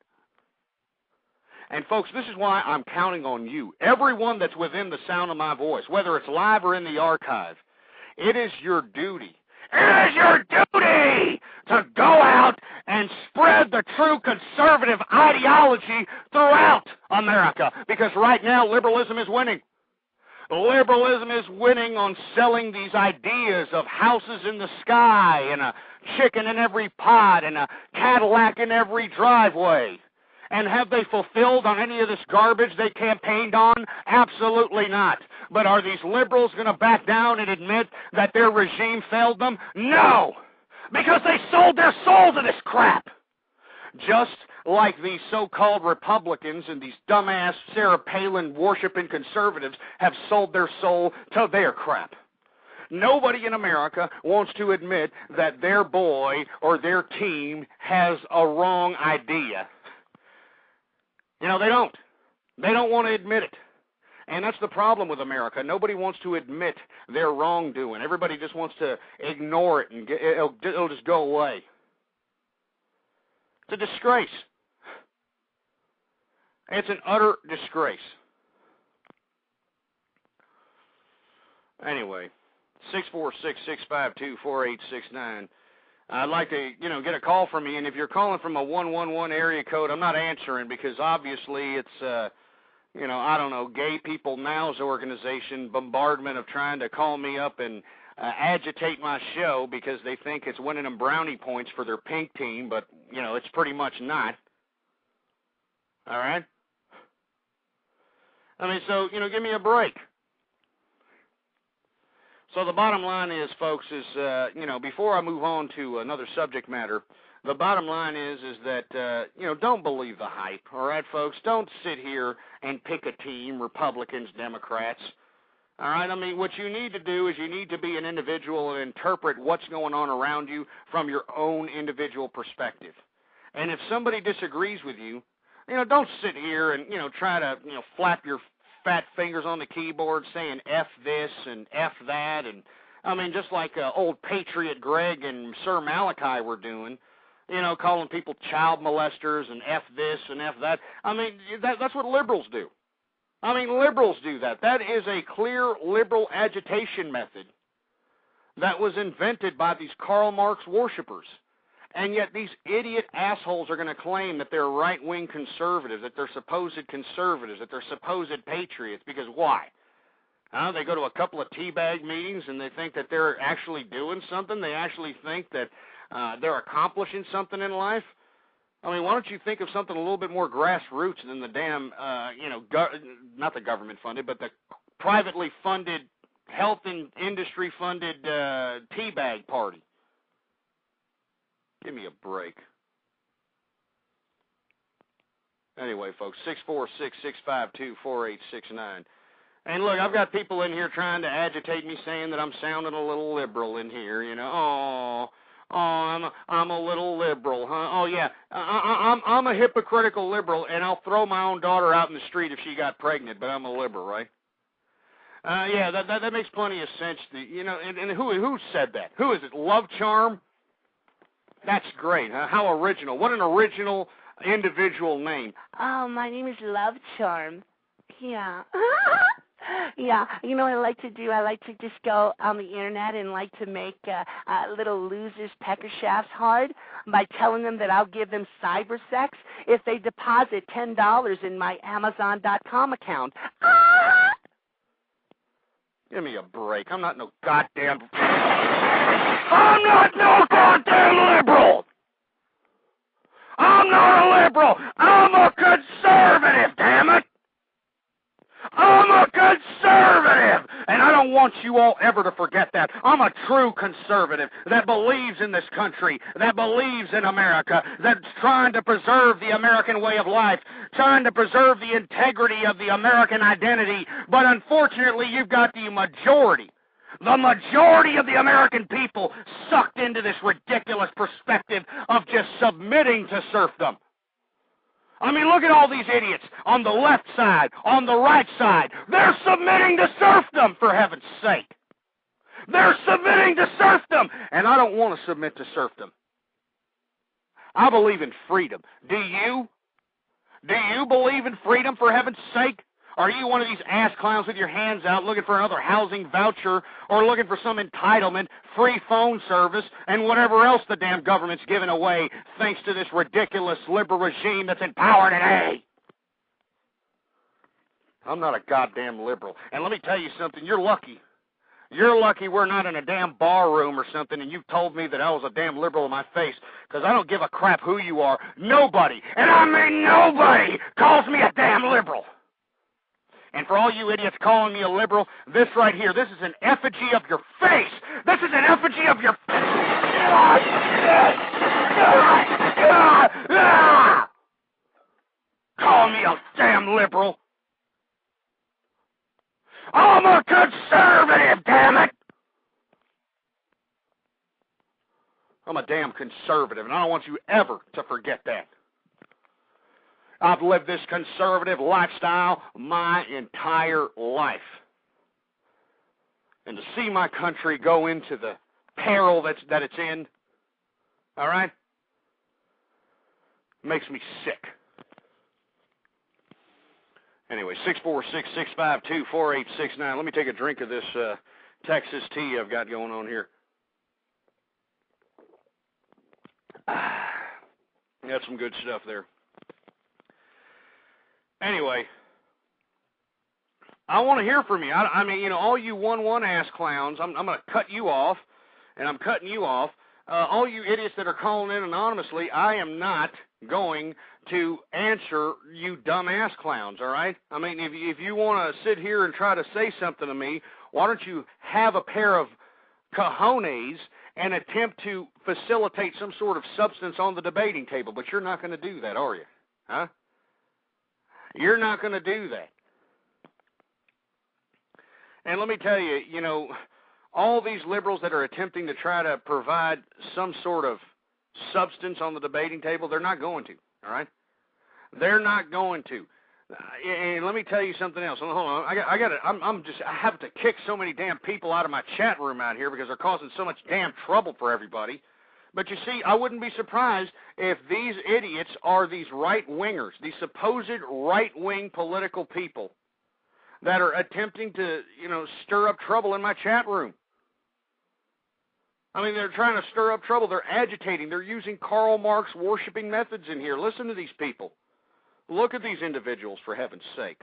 And folks, this is why I'm counting on you, everyone that's within the sound of my voice, whether it's live or in the archive. It is your duty. It is your duty to go out and spread the true conservative ideology throughout America, because right now liberalism is winning. Liberalism is winning on selling these ideas of houses in the sky and a chicken in every pot and a Cadillac in every driveway. And have they fulfilled on any of this garbage they campaigned on? Absolutely not. But are these liberals going to back down and admit that their regime failed them? No! Because they sold their soul to this crap! Just like these so-called Republicans and these dumbass Sarah Palin worshiping conservatives have sold their soul to their crap. Nobody in America wants to admit that their boy or their team has a wrong idea. You know, they don't. They don't want to admit it. And that's the problem with America. Nobody wants to admit their wrongdoing. Everybody just wants to ignore it and it'll just go away. It's a disgrace. It's an utter disgrace. Anyway, 646-652-4869. I'd like to, get a call from you, and if you're calling from a 111 area code, I'm not answering because obviously it's, I don't know, Gay People Now's organization bombardment of trying to call me up and agitate my show because they think it's winning them brownie points for their pink team, but, it's pretty much not. All right? I mean, so, give me a break. So the bottom line is, folks, is, before I move on to another subject matter, the bottom line is that, don't believe the hype, all right, folks? Don't sit here and pick a team, Republicans, Democrats, all right? I mean, what you need to do is you need to be an individual and interpret what's going on around you from your own individual perspective. And if somebody disagrees with you, don't sit here and, try to, flap your fat fingers on the keyboard saying F this and F that, and I mean, just like old Patriot Greg and Sir Malachi were doing, calling people child molesters and F this and F that. I mean, that's what liberals do. I mean, liberals do that. That is a clear liberal agitation method that was invented by these Karl Marx worshipers. And yet these idiot assholes are going to claim that they're right-wing conservatives, that they're supposed conservatives, that they're supposed patriots. Because why? They go to a couple of teabag meetings and they think that they're actually doing something. They actually think that they're accomplishing something in life. I mean, why don't you think of something a little bit more grassroots than the damn, not the government-funded, but the privately funded, health and industry-funded teabag party? Give me a break. Anyway, folks, 646-652-4869. And look, I've got people in here trying to agitate me, saying that I'm sounding a little liberal in here. I'm a little liberal, huh? Oh yeah, I'm a hypocritical liberal, and I'll throw my own daughter out in the street if she got pregnant. But I'm a liberal, right? Yeah, that makes plenty of sense. And who said that? Who is it? Love Charm? That's great. Huh? How original. What an original individual name. Oh, my name is Love Charm. Yeah. Yeah, what I like to do? I like to just go on the internet and like to make little losers' pecker shafts hard by telling them that I'll give them cyber sex if they deposit $10 in my Amazon.com account. Give me a break. I'm not no goddamn... I'm not no goddamn liberal! I'm not a liberal! I'm a conservative, damn it! I'm a conservative! And I don't want you all ever to forget that. I'm a true conservative that believes in this country, that believes in America, that's trying to preserve the American way of life, trying to preserve the integrity of the American identity. But unfortunately, you've got the majority of the American people sucked into this ridiculous perspective of just submitting to serfdom. I mean, look at all these idiots on the left side, on the right side. They're submitting to serfdom, for heaven's sake. They're submitting to serfdom, and I don't want to submit to serfdom. I believe in freedom. Do you? Do you believe in freedom, for heaven's sake? Are you one of these ass clowns with your hands out looking for another housing voucher or looking for some entitlement, free phone service, and whatever else the damn government's giving away thanks to this ridiculous liberal regime that's in power today? I'm not a goddamn liberal. And let me tell you something, you're lucky. You're lucky we're not in a damn bar room or something and you've told me that I was a damn liberal in my face, because I don't give a crap who you are. Nobody, and I mean nobody, calls me a damn liberal. And for all you idiots calling me a liberal, this right here, this is an effigy of your face. This is an effigy of your... Call me a damn liberal. I'm a conservative, damn it! I'm a damn conservative, and I don't want you ever to forget that. I've lived this conservative lifestyle my entire life. And to see my country go into the peril that it's in, all right, makes me sick. Anyway, 646-652-4869. Let me take a drink of this Texas tea I've got going on here. Got some good stuff there. Anyway, I want to hear from you. I mean, you know, all you 1-1 ass clowns, I'm going to cut you off, and I'm cutting you off. All you idiots that are calling in anonymously, I am not going to answer you dumbass clowns, all right? I mean, if you want to sit here and try to say something to me, why don't you have a pair of cojones and attempt to facilitate some sort of substance on the debating table? But you're not going to do that, are you? Huh? You're not going to do that. And let me tell you, you know, all these liberals that are attempting to try to provide some sort of substance on the debating table, they're not going to, all right? They're not going to. And let me tell you something else. Hold on. I have to kick so many damn people out of my chat room out here because they're causing so much damn trouble for everybody. But you see, I wouldn't be surprised if these idiots are these right-wingers, these supposed right-wing political people that are attempting to, you know, stir up trouble in my chat room. I mean, they're trying to stir up trouble. They're agitating. They're using Karl Marx worshiping methods in here. Listen to these people. Look at these individuals, for heaven's sake.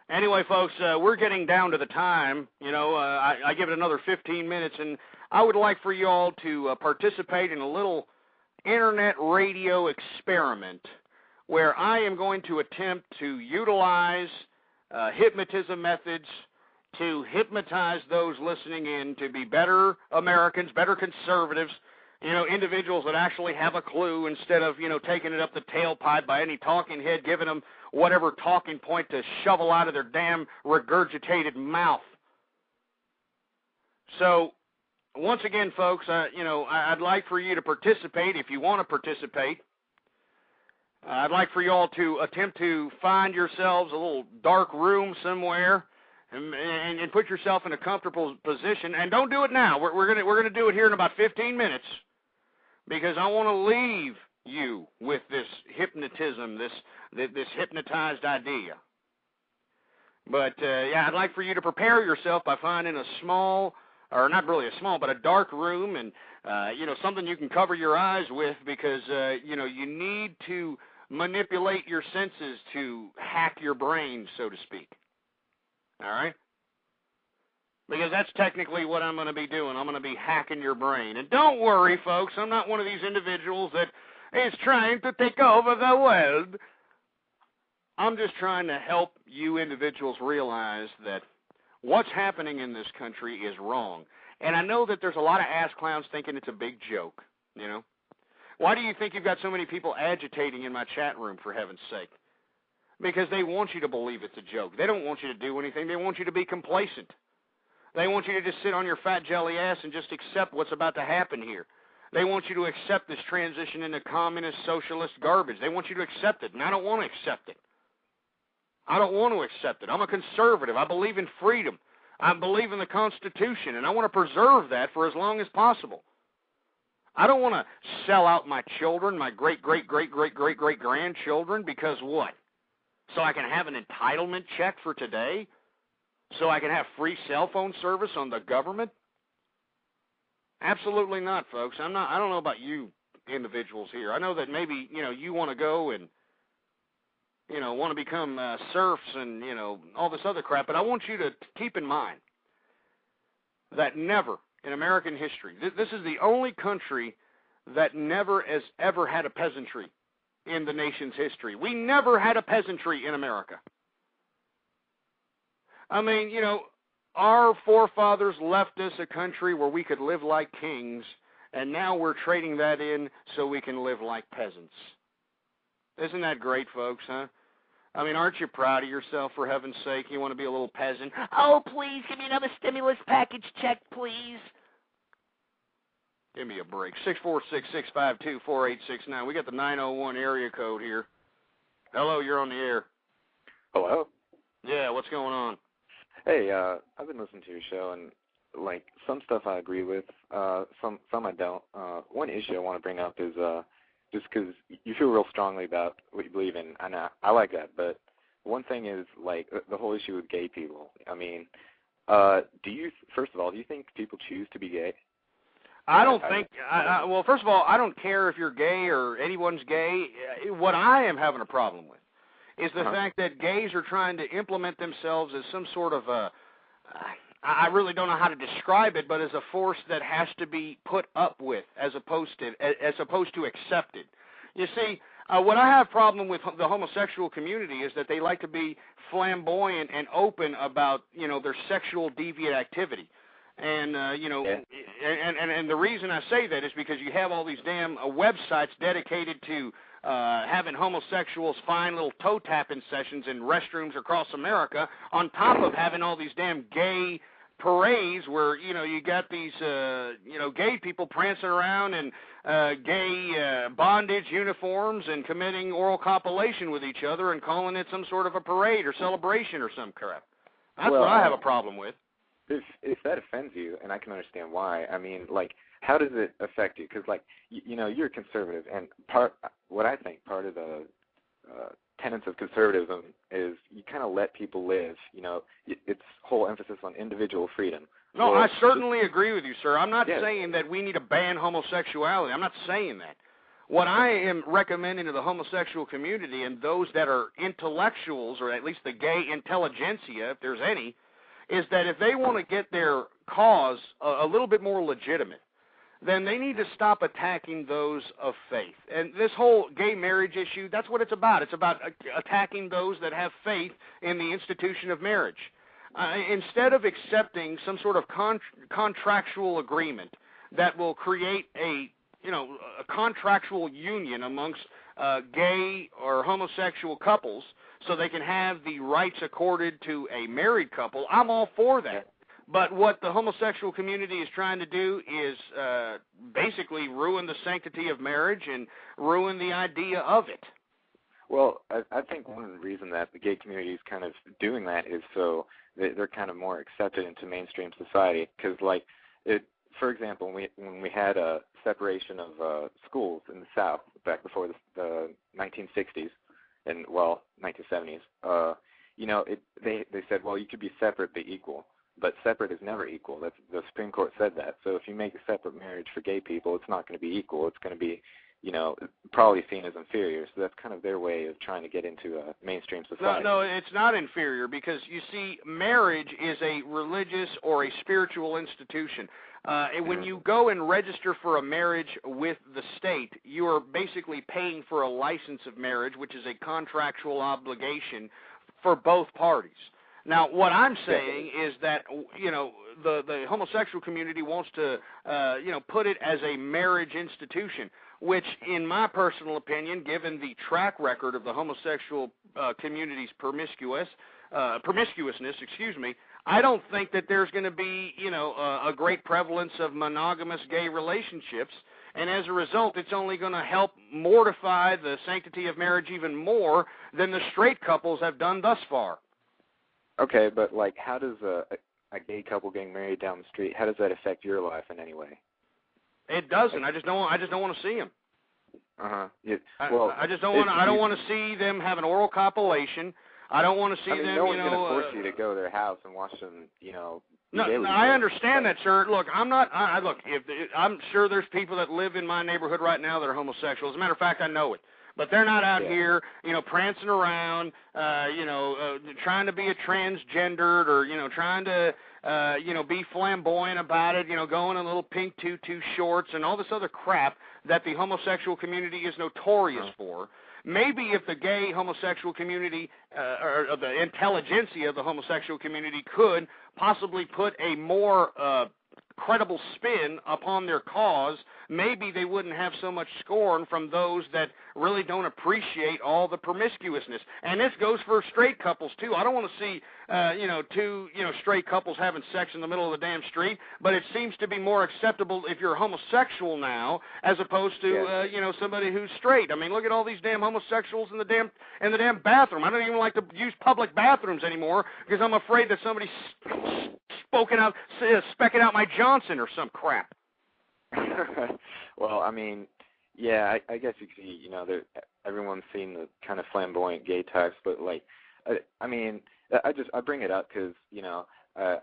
Anyway, folks, we're getting down to the time. You know, I give it another 15 minutes, and I would like for you all to participate in a little internet radio experiment where I am going to attempt to utilize hypnotism methods to hypnotize those listening in to be better Americans, better conservatives, you know, individuals that actually have a clue instead of, you know, taking it up the tailpipe by any talking head giving them whatever talking point to shovel out of their damn regurgitated mouth. So, once again, folks, you know, I'd like for you to participate if you want to participate. I'd like for you all to attempt to find yourselves a little dark room somewhere and put yourself in a comfortable position. And don't do it now. We're gonna do it here in about 15 minutes because I want to leave you with this hypnotism, this hypnotized idea. But yeah, I'd like for you to prepare yourself by finding a small, or not really a small, but a dark room, and you know, something you can cover your eyes with because you know, you need to manipulate your senses to hack your brain, so to speak. All right? Because that's technically what I'm going to be doing. I'm going to be hacking your brain. And don't worry, folks, I'm not one of these individuals that is trying to take over the world. I'm just trying to help you individuals realize that what's happening in this country is wrong. And I know that there's a lot of ass clowns thinking it's a big joke, you know. Why do you think you've got so many people agitating in my chat room, for heaven's sake? Because they want you to believe it's a joke. They don't want you to do anything. They want you to be complacent. They want you to just sit on your fat jelly ass and just accept what's about to happen here. They want you to accept this transition into communist, socialist garbage. They want you to accept it, and I don't want to accept it. I don't want to accept it. I'm a conservative. I believe in freedom. I believe in the Constitution, and I want to preserve that for as long as possible. I don't want to sell out my children, my great-great-great-great-great-great-grandchildren, because what? So I can have an entitlement check for today? So I can have free cell phone service on the government? Absolutely not, folks. I don't know about you individuals here. I know that maybe, you know, you want to go and want to become serfs and, all this other crap. But I want you to keep in mind that never in American history, this is the only country that never has ever had a peasantry in the nation's history. We never had a peasantry in America. I mean, our forefathers left us a country where we could live like kings, and now we're trading that in so we can live like peasants. Isn't that great, folks, huh? I mean, aren't you proud of yourself, for heaven's sake? You want to be a little peasant? Oh, please, give me another stimulus package check, please. Give me a break. 646-652-4869. We got the 901 area code here. Hello, you're on the air. Hello? Yeah, what's going on? Hey, I've been listening to your show, and, some stuff I agree with, some I don't. One issue I want to bring up is just because you feel real strongly about what you believe in, and I like that, but one thing is, the whole issue with gay people. I mean, first of all, do you think people choose to be gay? I don't think, well, first of all, I don't care if you're gay or anyone's gay. What I am having a problem with is the fact that gays are trying to implement themselves as some sort of I really don't know how to describe it, but as a force that has to be put up with as opposed to accepted. You see, what I have problem with the homosexual community is that they like to be flamboyant and open about, their sexual deviant activity. And, and the reason I say that is because you have all these damn websites dedicated to having homosexuals find little toe-tapping sessions in restrooms across America, on top of having all these damn gay parades where, you got these, gay people prancing around in gay bondage uniforms and committing oral copulation with each other and calling it some sort of a parade or celebration or some crap. That's what I have a problem with. If that offends you, and I can understand why, I mean, how does it affect you? Because, you're a conservative, and what I think part of the tenets of conservatism is you kind of let people live. Its whole emphasis on individual freedom. No, I certainly agree with you, sir. I'm not saying that we need to ban homosexuality. I'm not saying that. What I am recommending to the homosexual community and those that are intellectuals, or at least the gay intelligentsia, if there's any, is that if they want to get their cause a little bit more legitimate, then they need to stop attacking those of faith. And this whole gay marriage issue, that's what it's about. It's about attacking those that have faith in the institution of marriage. Instead of accepting some sort of contractual agreement that will create a contractual union amongst gay or homosexual couples so they can have the rights accorded to a married couple, I'm all for that. But what the homosexual community is trying to do is basically ruin the sanctity of marriage and ruin the idea of it. Well, I think one of the reasons that the gay community is kind of doing that is so they're kind of more accepted into mainstream society. Because, for example, when we had a separation of schools in the South back before the 1960s, and 1970s, they said, well, you could be separate but equal, but separate is never equal. The Supreme Court said that. So if you make a separate marriage for gay people, it's not going to be equal. It's going to be, probably seen as inferior. So that's kind of their way of trying to get into a mainstream society. No, it's not inferior because, you see, marriage is a religious or a spiritual institution. And when you go and register for a marriage with the state, you are basically paying for a license of marriage, which is a contractual obligation for both parties. Now, what I'm saying is that, the homosexual community wants to, put it as a marriage institution, which, in my personal opinion, given the track record of the homosexual community's promiscuousness, I don't think that there's going to be, a great prevalence of monogamous gay relationships, and as a result, it's only going to help mortify the sanctity of marriage even more than the straight couples have done thus far. Okay, but how does a gay couple getting married down the street, how does that affect your life in any way? It doesn't. I just don't want to see them. Well, I just don't want. I don't want to see them have an oral copulation. I don't want to see them. No one's going to force you to go to their house and watch them. No, I understand that, sir. Look, I'm not. Look, I'm sure there's people that live in my neighborhood right now that are homosexual. As a matter of fact, I know it. But they're not out here, prancing around, trying to be a transgendered or, trying to, be flamboyant about it, going in little pink tutu shorts and all this other crap that the homosexual community is notorious for. Maybe if the gay homosexual community or the intelligentsia of the homosexual community could possibly put a more credible spin upon their cause, maybe they wouldn't have so much scorn from those that really don't appreciate all the promiscuousness. And this goes for straight couples too. I don't want to see two straight couples having sex in the middle of the damn street, but it seems to be more acceptable if you're homosexual now as opposed to somebody who's straight. I mean, look at all these damn homosexuals in the damn bathroom. I don't even like to use public bathrooms anymore because I'm afraid that somebody's specking out my Johnson or some crap. Well, I mean, yeah, I guess you could see, everyone's seen the kind of flamboyant gay types, but I bring it up because,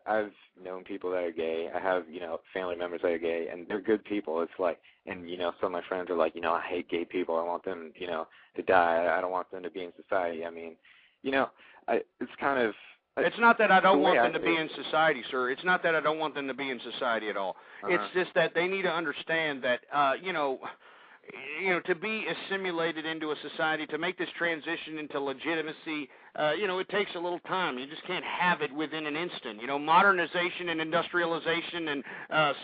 I've known people that are gay. I have, family members that are gay, and they're good people. It's like, and, some of my friends are like, I hate gay people. I want them, to die. I don't want them to be in society. I mean, it's kind of, it's not that I don't want them to be in society, sir. It's not that I don't want them to be in society at all. It's just that they need to understand that, to be assimilated into a society, to make this transition into legitimacy, it takes a little time. You just can't have it within an instant. Modernization and industrialization and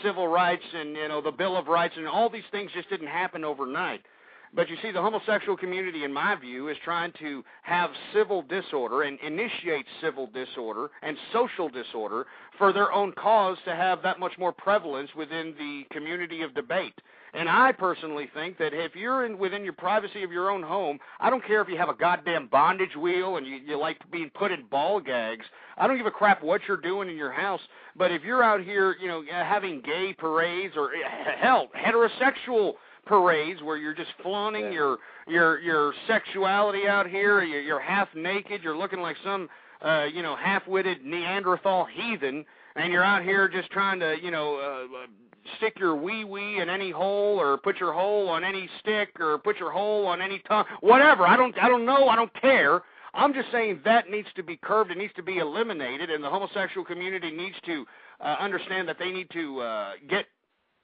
civil rights and, the Bill of Rights and all these things just didn't happen overnight. But you see, the homosexual community, in my view, is trying to have civil disorder and initiate civil disorder and social disorder for their own cause to have that much more prevalence within the community of debate. And I personally think that if you're within your privacy of your own home, I don't care if you have a goddamn bondage wheel and you like being put in ball gags. I don't give a crap what you're doing in your house. But if you're out here, having gay parades or, hell, heterosexual parades where you're just flaunting your sexuality out here, you're half naked, you're looking like some half-witted Neanderthal heathen, and you're out here just trying to stick your wee-wee in any hole or put your hole on any stick or put your hole on any tongue, whatever. I don't know, I don't care. I'm just saying that needs to be curbed, it needs to be eliminated, and the homosexual community needs to understand that they need to get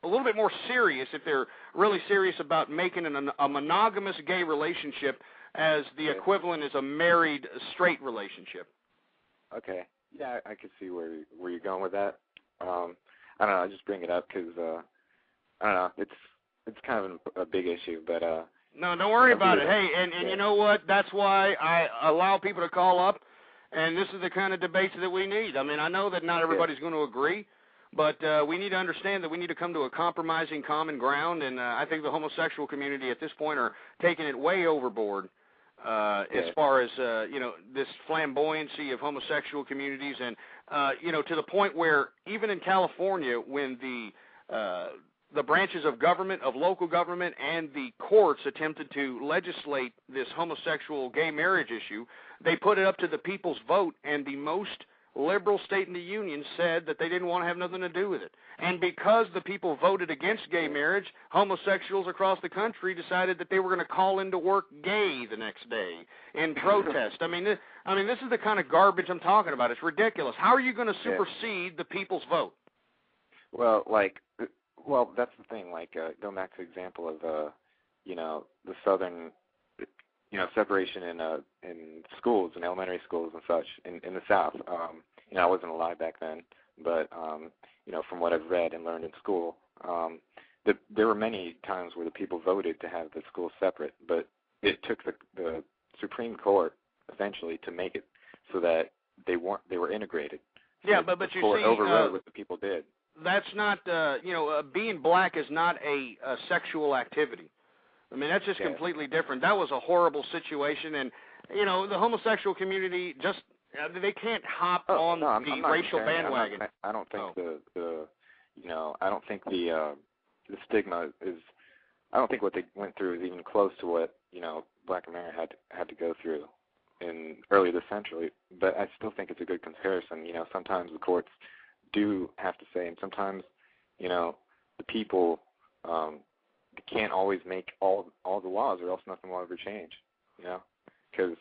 a little bit more serious if they're really serious about making a monogamous gay relationship as the equivalent is a married straight relationship. Okay. Yeah, I could see where you're going with that. I don't know. I just bring it up because I don't know. It's kind of a big issue, but no, don't worry about it. Hey, and you know what? That's why I allow people to call up, and this is the kind of debates that we need. I mean, I know that not everybody's going to agree. But we need to understand that we need to come to a compromising common ground, and I think the homosexual community at this point are taking it way overboard as far as, this flamboyancy of homosexual communities and, to the point where even in California when the branches of government, of local government, and the courts attempted to legislate this homosexual gay marriage issue, they put it up to the people's vote, and the most liberal state in the union said that they didn't want to have nothing to do with it. And because the people voted against gay marriage, homosexuals across the country decided that they were going to call into work gay the next day in protest. I mean, this is the kind of garbage I'm talking about. It's ridiculous. How are you going to supersede the people's vote? Well, that's the thing. Going back to the example of, the southern, separation in schools, in elementary schools and such in the South. I wasn't alive back then, but, from what I've read and learned in school, there were many times where the people voted to have the schools separate, but it took the Supreme Court eventually to make it so that they were integrated. Yeah, but you see, overrode what the people did. That's not, being black is not a sexual activity. I mean, that's just completely different. That was a horrible situation, and, the homosexual community just, they can't hop on the racial bandwagon. I don't think I don't think the stigma is, I don't think what they went through is even close to what, Black America had to go through in early this century, but I still think it's a good comparison. Sometimes the courts do have to say, and sometimes, the people can't always make all the laws, or else nothing will ever change. Because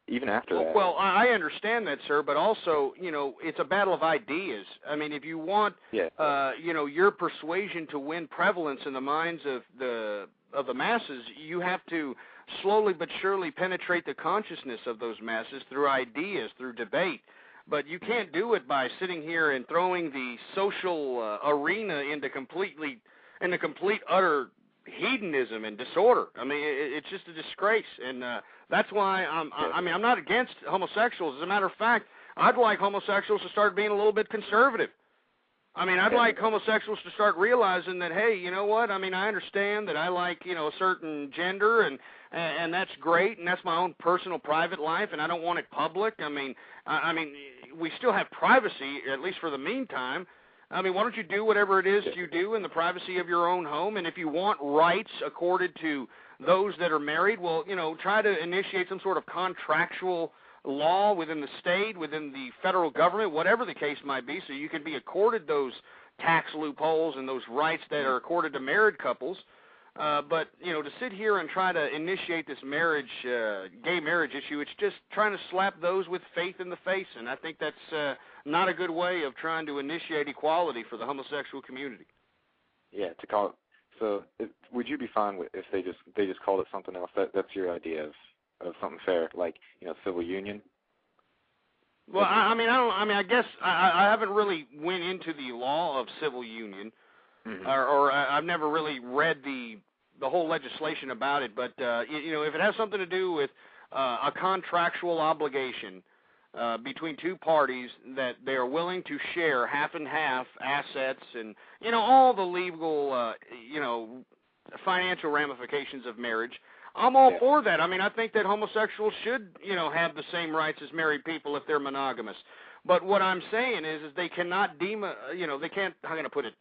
even after that. Well, I understand that, sir, but also, it's a battle of ideas. I mean, if you want, your persuasion to win prevalence in the minds of the masses, you have to slowly but surely penetrate the consciousness of those masses through ideas, through debate. But you can't do it by sitting here and throwing the social arena into complete utter hedonism and disorder. I mean, it's just a disgrace, and that's why I'm not against homosexuals. As a matter of fact, I'd like homosexuals to start being a little bit conservative. I mean, I'd like homosexuals to start realizing that, hey, you know what? I mean, I understand that I like, a certain gender, and that's great, and that's my own personal private life, and I don't want it public. I mean, we still have privacy, at least for the meantime. I mean, why don't you do whatever it is you do in the privacy of your own home? And if you want rights accorded to those that are married, well, try to initiate some sort of contractual law within the state, within the federal government, whatever the case might be, so you can be accorded those tax loopholes and those rights that are accorded to married couples. But, to sit here and try to initiate this gay marriage issue, it's just trying to slap those with faith in the face, and I think that's not a good way of trying to initiate equality for the homosexual community. Yeah, to call it. So, would you be fine with if they just called it something else? That's your idea of something fair, like civil union? Well, I guess I haven't really went into the law of civil union, or I've never really read the whole legislation about it. But if it has something to do with a contractual obligation between two parties that they are willing to share half and half assets and all the legal financial ramifications of marriage, I'm all for that. I mean, I think that homosexuals should have the same rights as married people if they're monogamous. But what I'm saying is they cannot they can't, how can I put it,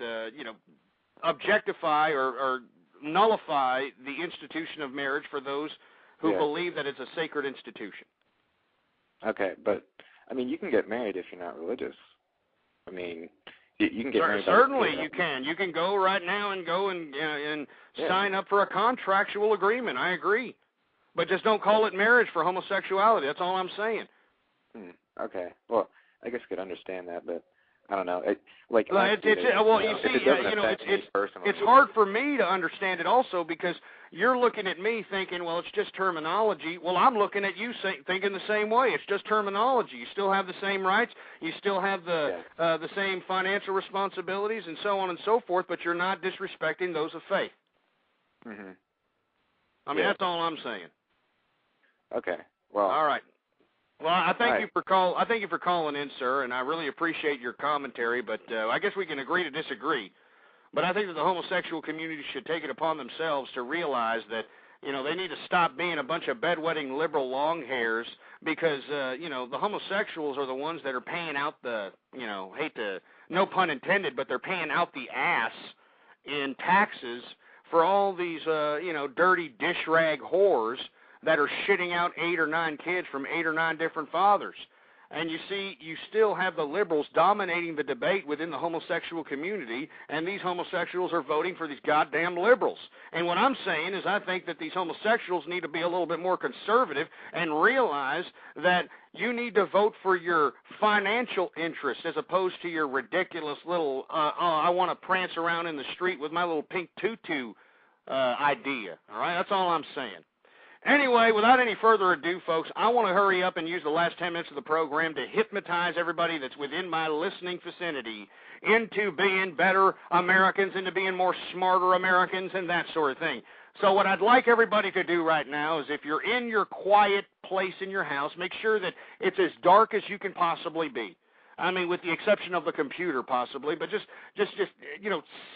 objectify or nullify the institution of marriage for those who believe that it's a sacred institution. Okay, but, I mean, you can get married if you're not religious. I mean, you can get married. Certainly you can. You can go right now and sign up for a contractual agreement. I agree. But just don't call it marriage for homosexuality. That's all I'm saying. Okay. Well, I guess I could understand that, but I don't know. It's hard for me to understand it also because you're looking at me thinking, well, it's just terminology. Well, I'm looking at you thinking the same way. It's just terminology. You still have the same rights. You still have the same financial responsibilities and so on and so forth, but you're not disrespecting those of faith. I mean, that's all I'm saying. Okay. Well. All right. Well, I thank you for calling in, sir, and I really appreciate your commentary. But I guess we can agree to disagree. But I think that the homosexual community should take it upon themselves to realize that they need to stop being a bunch of bedwetting liberal long hairs because the homosexuals are the ones that are paying out the no pun intended, but they're paying out the ass in taxes for all these dirty dish rag whores that are shitting out 8 or 9 kids from 8 or 9 different fathers. And you see, you still have the liberals dominating the debate within the homosexual community, and these homosexuals are voting for these goddamn liberals. And what I'm saying is I think that these homosexuals need to be a little bit more conservative and realize that you need to vote for your financial interest as opposed to your ridiculous little, I want to prance around in the street with my little pink tutu idea. All right? That's all I'm saying. Anyway, without any further ado, folks, I want to hurry up and use the last 10 minutes of the program to hypnotize everybody that's within my listening vicinity into being better Americans, into being more smarter Americans, and that sort of thing. So what I'd like everybody to do right now is if you're in your quiet place in your house, make sure that it's as dark as you can possibly be. I mean, with the exception of the computer, possibly, but just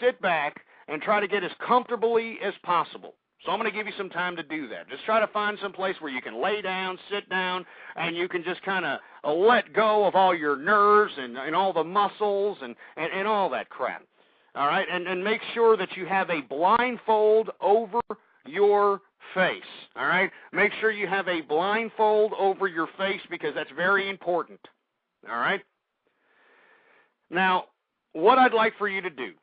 sit back and try to get as comfortably as possible. So I'm going to give you some time to do that. Just try to find some place where you can lay down, sit down, and you can just kind of let go of all your nerves and all the muscles and all that crap. All right? And make sure that you have a blindfold over your face. All right? Make sure you have a blindfold over your face because that's very important. All right? Now, what I'd like for you to do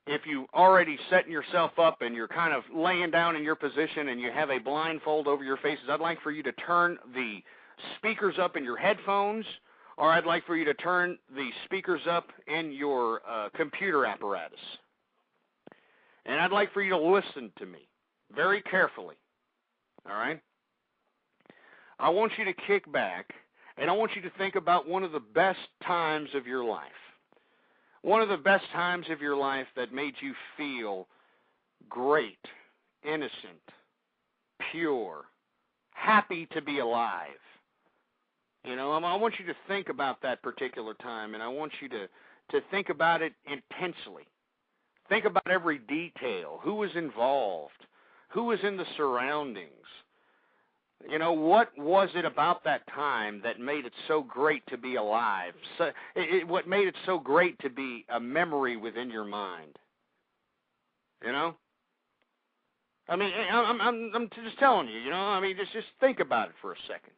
if you already setting yourself up and you're kind of laying down in your position and you have a blindfold over your faces, I'd like for you to turn the speakers up in your headphones, or I'd like for you to turn the speakers up in your computer apparatus. And I'd like for you to listen to me very carefully, all right? I want you to kick back, and I want you to think about one of the best times of your life. One of the best times of your life that made you feel great, innocent, pure, happy to be alive. You know, I want you to think about that particular time, and I want you to think about it intensely. Think about every detail, who was involved, who was in the surroundings. You know, what was it about that time that made it so great to be alive? What made it so great to be a memory within your mind? You know? I mean, I'm just telling you, you know? I mean, just think about it for a second.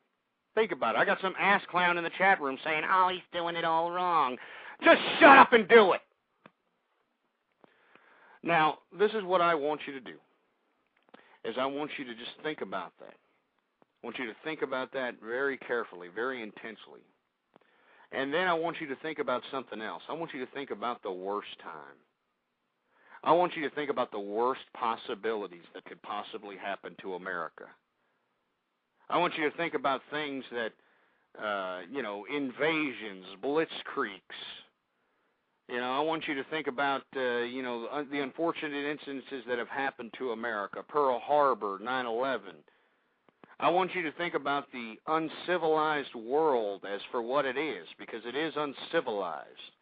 Think about it. I got some ass clown in the chat room saying, oh, he's doing it all wrong. Just shut up and do it. Now, this is what I want you to do, is I want you to just think about that. I want you to think about that very carefully, very intensely. And then I want you to think about something else. I want you to think about the worst time. I want you to think about the worst possibilities that could possibly happen to America. I want you to think about things that, invasions, blitzkrieks. You know, I want you to think about, the unfortunate instances that have happened to America, Pearl Harbor, 9/11. I want you to think about the uncivilized world as for what it is, because it is uncivilized.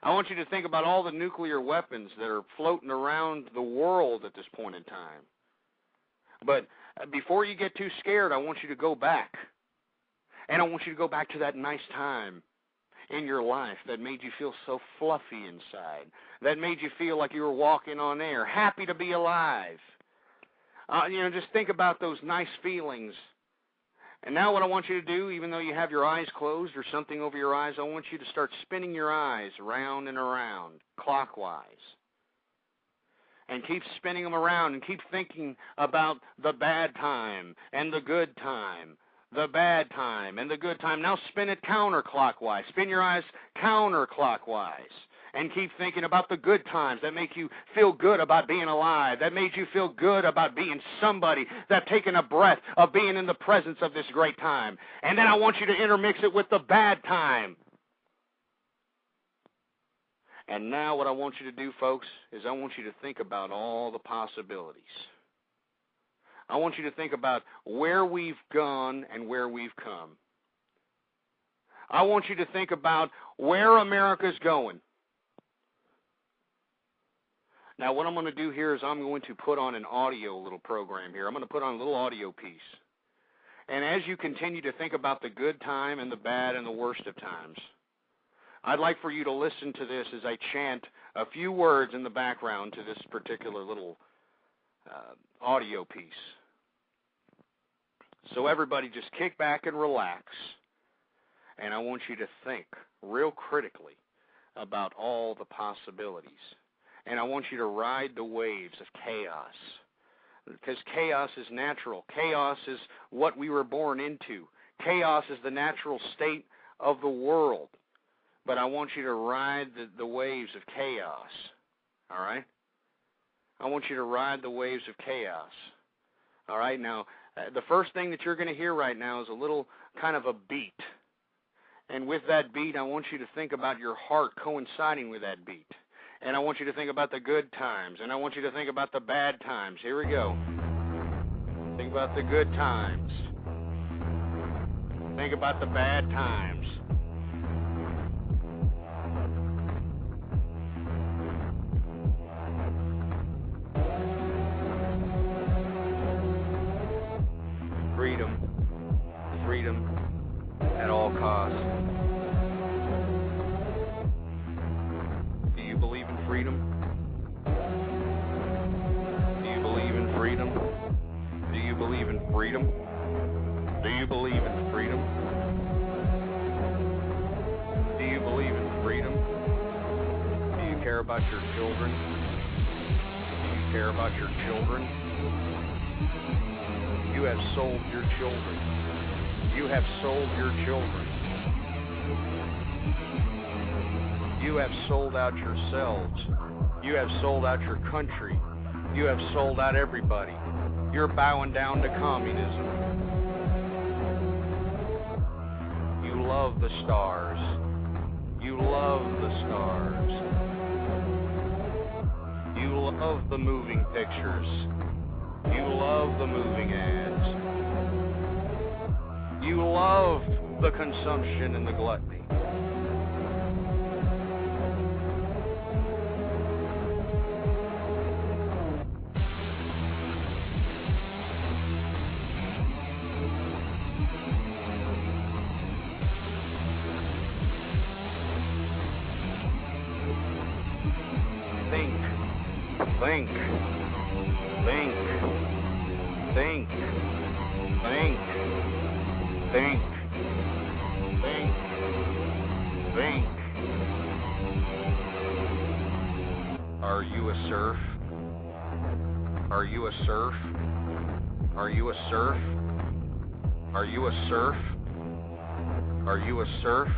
I want you to think about all the nuclear weapons that are floating around the world at this point in time. But before you get too scared, I want you to go back. And I want you to go back to that nice time in your life that made you feel so fluffy inside, that made you feel like you were walking on air, happy to be alive. Just think about those nice feelings. And now what I want you to do, even though you have your eyes closed or something over your eyes, I want you to start spinning your eyes around and around, clockwise. And keep spinning them around and keep thinking about the bad time and the good time, the bad time and the good time. Now spin it counterclockwise. Spin your eyes counterclockwise. And keep thinking about the good times that make you feel good about being alive, that made you feel good about being somebody, that taken a breath of being in the presence of this great time. And then I want you to intermix it with the bad time. And now what I want you to do, folks, is I want you to think about all the possibilities. I want you to think about where we've gone and where we've come. I want you to think about where America's going. Now, what I'm going to do here is I'm going to put on an audio little program here. I'm going to put on a little audio piece. And as you continue to think about the good time and the bad and the worst of times, I'd like for you to listen to this as I chant a few words in the background to this particular little audio piece. So everybody just kick back and relax. And I want you to think real critically about all the possibilities. And I want you to ride the waves of chaos, because chaos is natural. Chaos is what we were born into. Chaos is the natural state of the world. But I want you to ride the waves of chaos, all right? I want you to ride the waves of chaos, all right? Now, the first thing that you're going to hear right now is a little kind of a beat. And with that beat, I want you to think about your heart coinciding with that beat. And I want you to think about the good times. And I want you to think about the bad times. Here we go. Think about the good times. Think about the bad times. Freedom. Freedom at all costs. Do you believe in freedom? Do you believe in freedom? Do you believe in freedom? Do you believe in freedom? Do you believe in freedom? Do you care about your children? care about your children? You have sold your children. You have sold your children. You have sold out yourselves. You have sold out your country. You have sold out everybody. You're bowing down to communism. You love the stars. You love the stars. You love the moving pictures. You love the moving ads. You love the consumption and the gluttony. Think. Think. Think. Think. Think. Think. Think. Think. Are you a serf? Are you a serf? Are you a serf? Are you a serf? Are you a serf?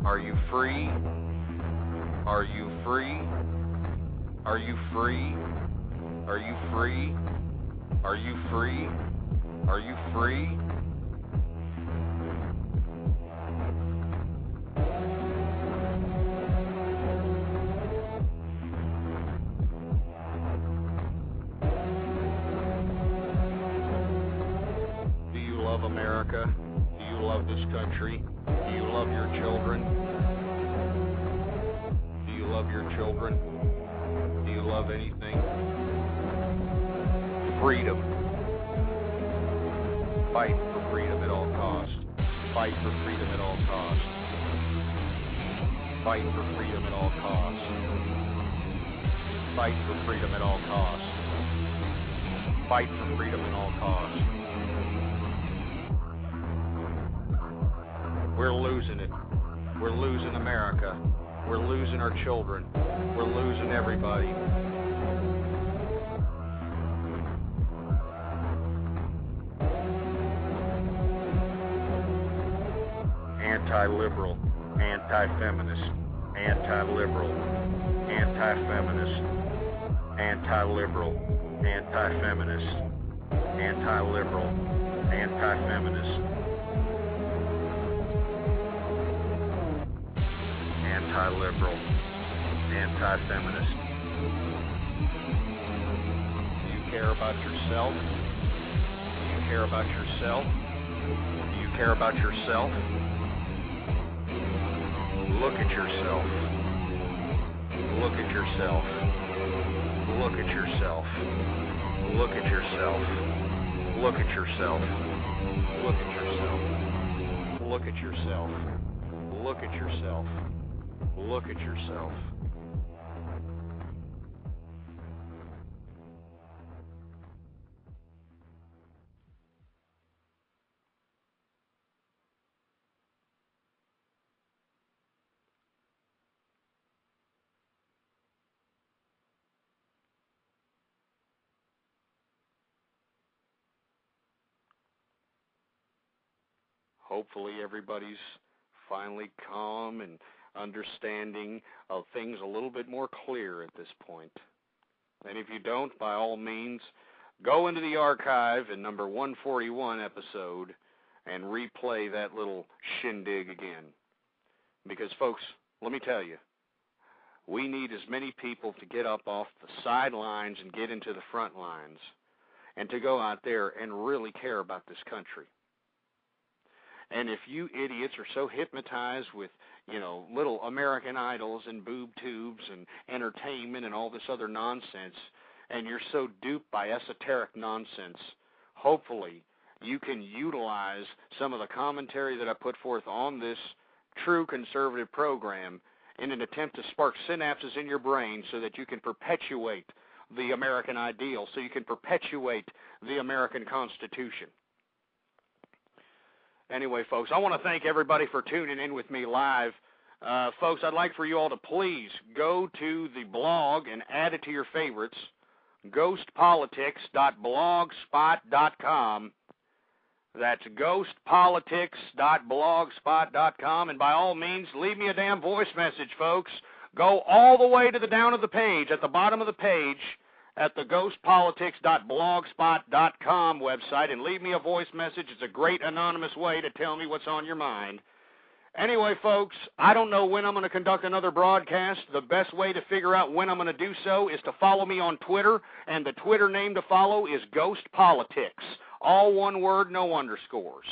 Are you free? Are you free? Are you free? Are you free? Are you free? Are you free? Do you love America? Do you love this country? Do you love your children? Do you love your children? Do you love anything? Freedom. Fight for freedom at all costs. Fight for freedom at all costs. Fight for freedom at all costs. Fight for freedom at all costs. Fight for freedom at all costs. We're losing it. We're losing America. We're losing our children. We're losing everybody. Anti-liberal, anti-feminist, anti-liberal, anti-feminist, anti-liberal, anti-feminist, anti-liberal, anti-feminist, anti-liberal, anti-feminist. Do you care about yourself? Do you care about yourself? Do you care about yourself? Look at yourself. Look at yourself. Look at yourself. Look at yourself. Look at yourself. Look at yourself. Look at yourself. Look at yourself. Look at yourself. Hopefully everybody's finally calm and understanding of things a little bit more clear at this point. And if you don't, by all means, go into the archive in number 141 episode and replay that little shindig again. Because, folks, let me tell you, we need as many people to get up off the sidelines and get into the front lines and to go out there and really care about this country. And if you idiots are so hypnotized with, little American Idols and boob tubes and entertainment and all this other nonsense, and you're so duped by esoteric nonsense, hopefully you can utilize some of the commentary that I put forth on this true conservative program in an attempt to spark synapses in your brain so that you can perpetuate the American ideal, so you can perpetuate the American Constitution. Anyway, folks, I want to thank everybody for tuning in with me live. Folks, I'd like for you all to please go to the blog and add it to your favorites. ghostpolitics.blogspot.com. That's ghostpolitics.blogspot.com. And by all means, leave me a damn voice message, folks. Go all the way to the down of the page, at the bottom of the page, at the ghostpolitics.blogspot.com website, and leave me a voice message. It's a great anonymous way to tell me what's on your mind. Anyway, folks, I don't know when I'm going to conduct another broadcast. The best way to figure out when I'm going to do so is to follow me on Twitter, and the Twitter name to follow is Ghost Politics. All one word, no underscores.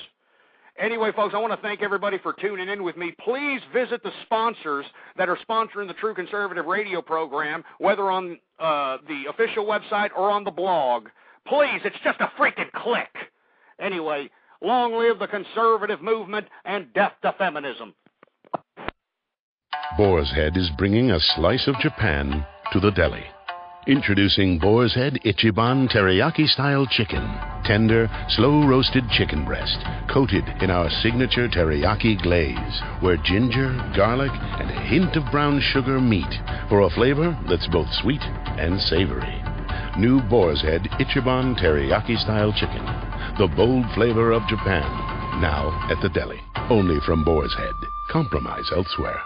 Anyway, folks, I want to thank everybody for tuning in with me. Please visit the sponsors that are sponsoring the True Conservative radio program, whether on the official website or on the blog. Please, it's just a freaking click. Anyway, long live the conservative movement and death to feminism. Boar's Head is bringing a slice of Japan to the deli. Introducing Boar's Head Ichiban Teriyaki-style chicken. Tender, slow-roasted chicken breast, coated in our signature teriyaki glaze, where ginger, garlic, and a hint of brown sugar meet for a flavor that's both sweet and savory. New Boar's Head Ichiban Teriyaki-style chicken. The bold flavor of Japan. Now at the deli. Only from Boar's Head. Compromise elsewhere.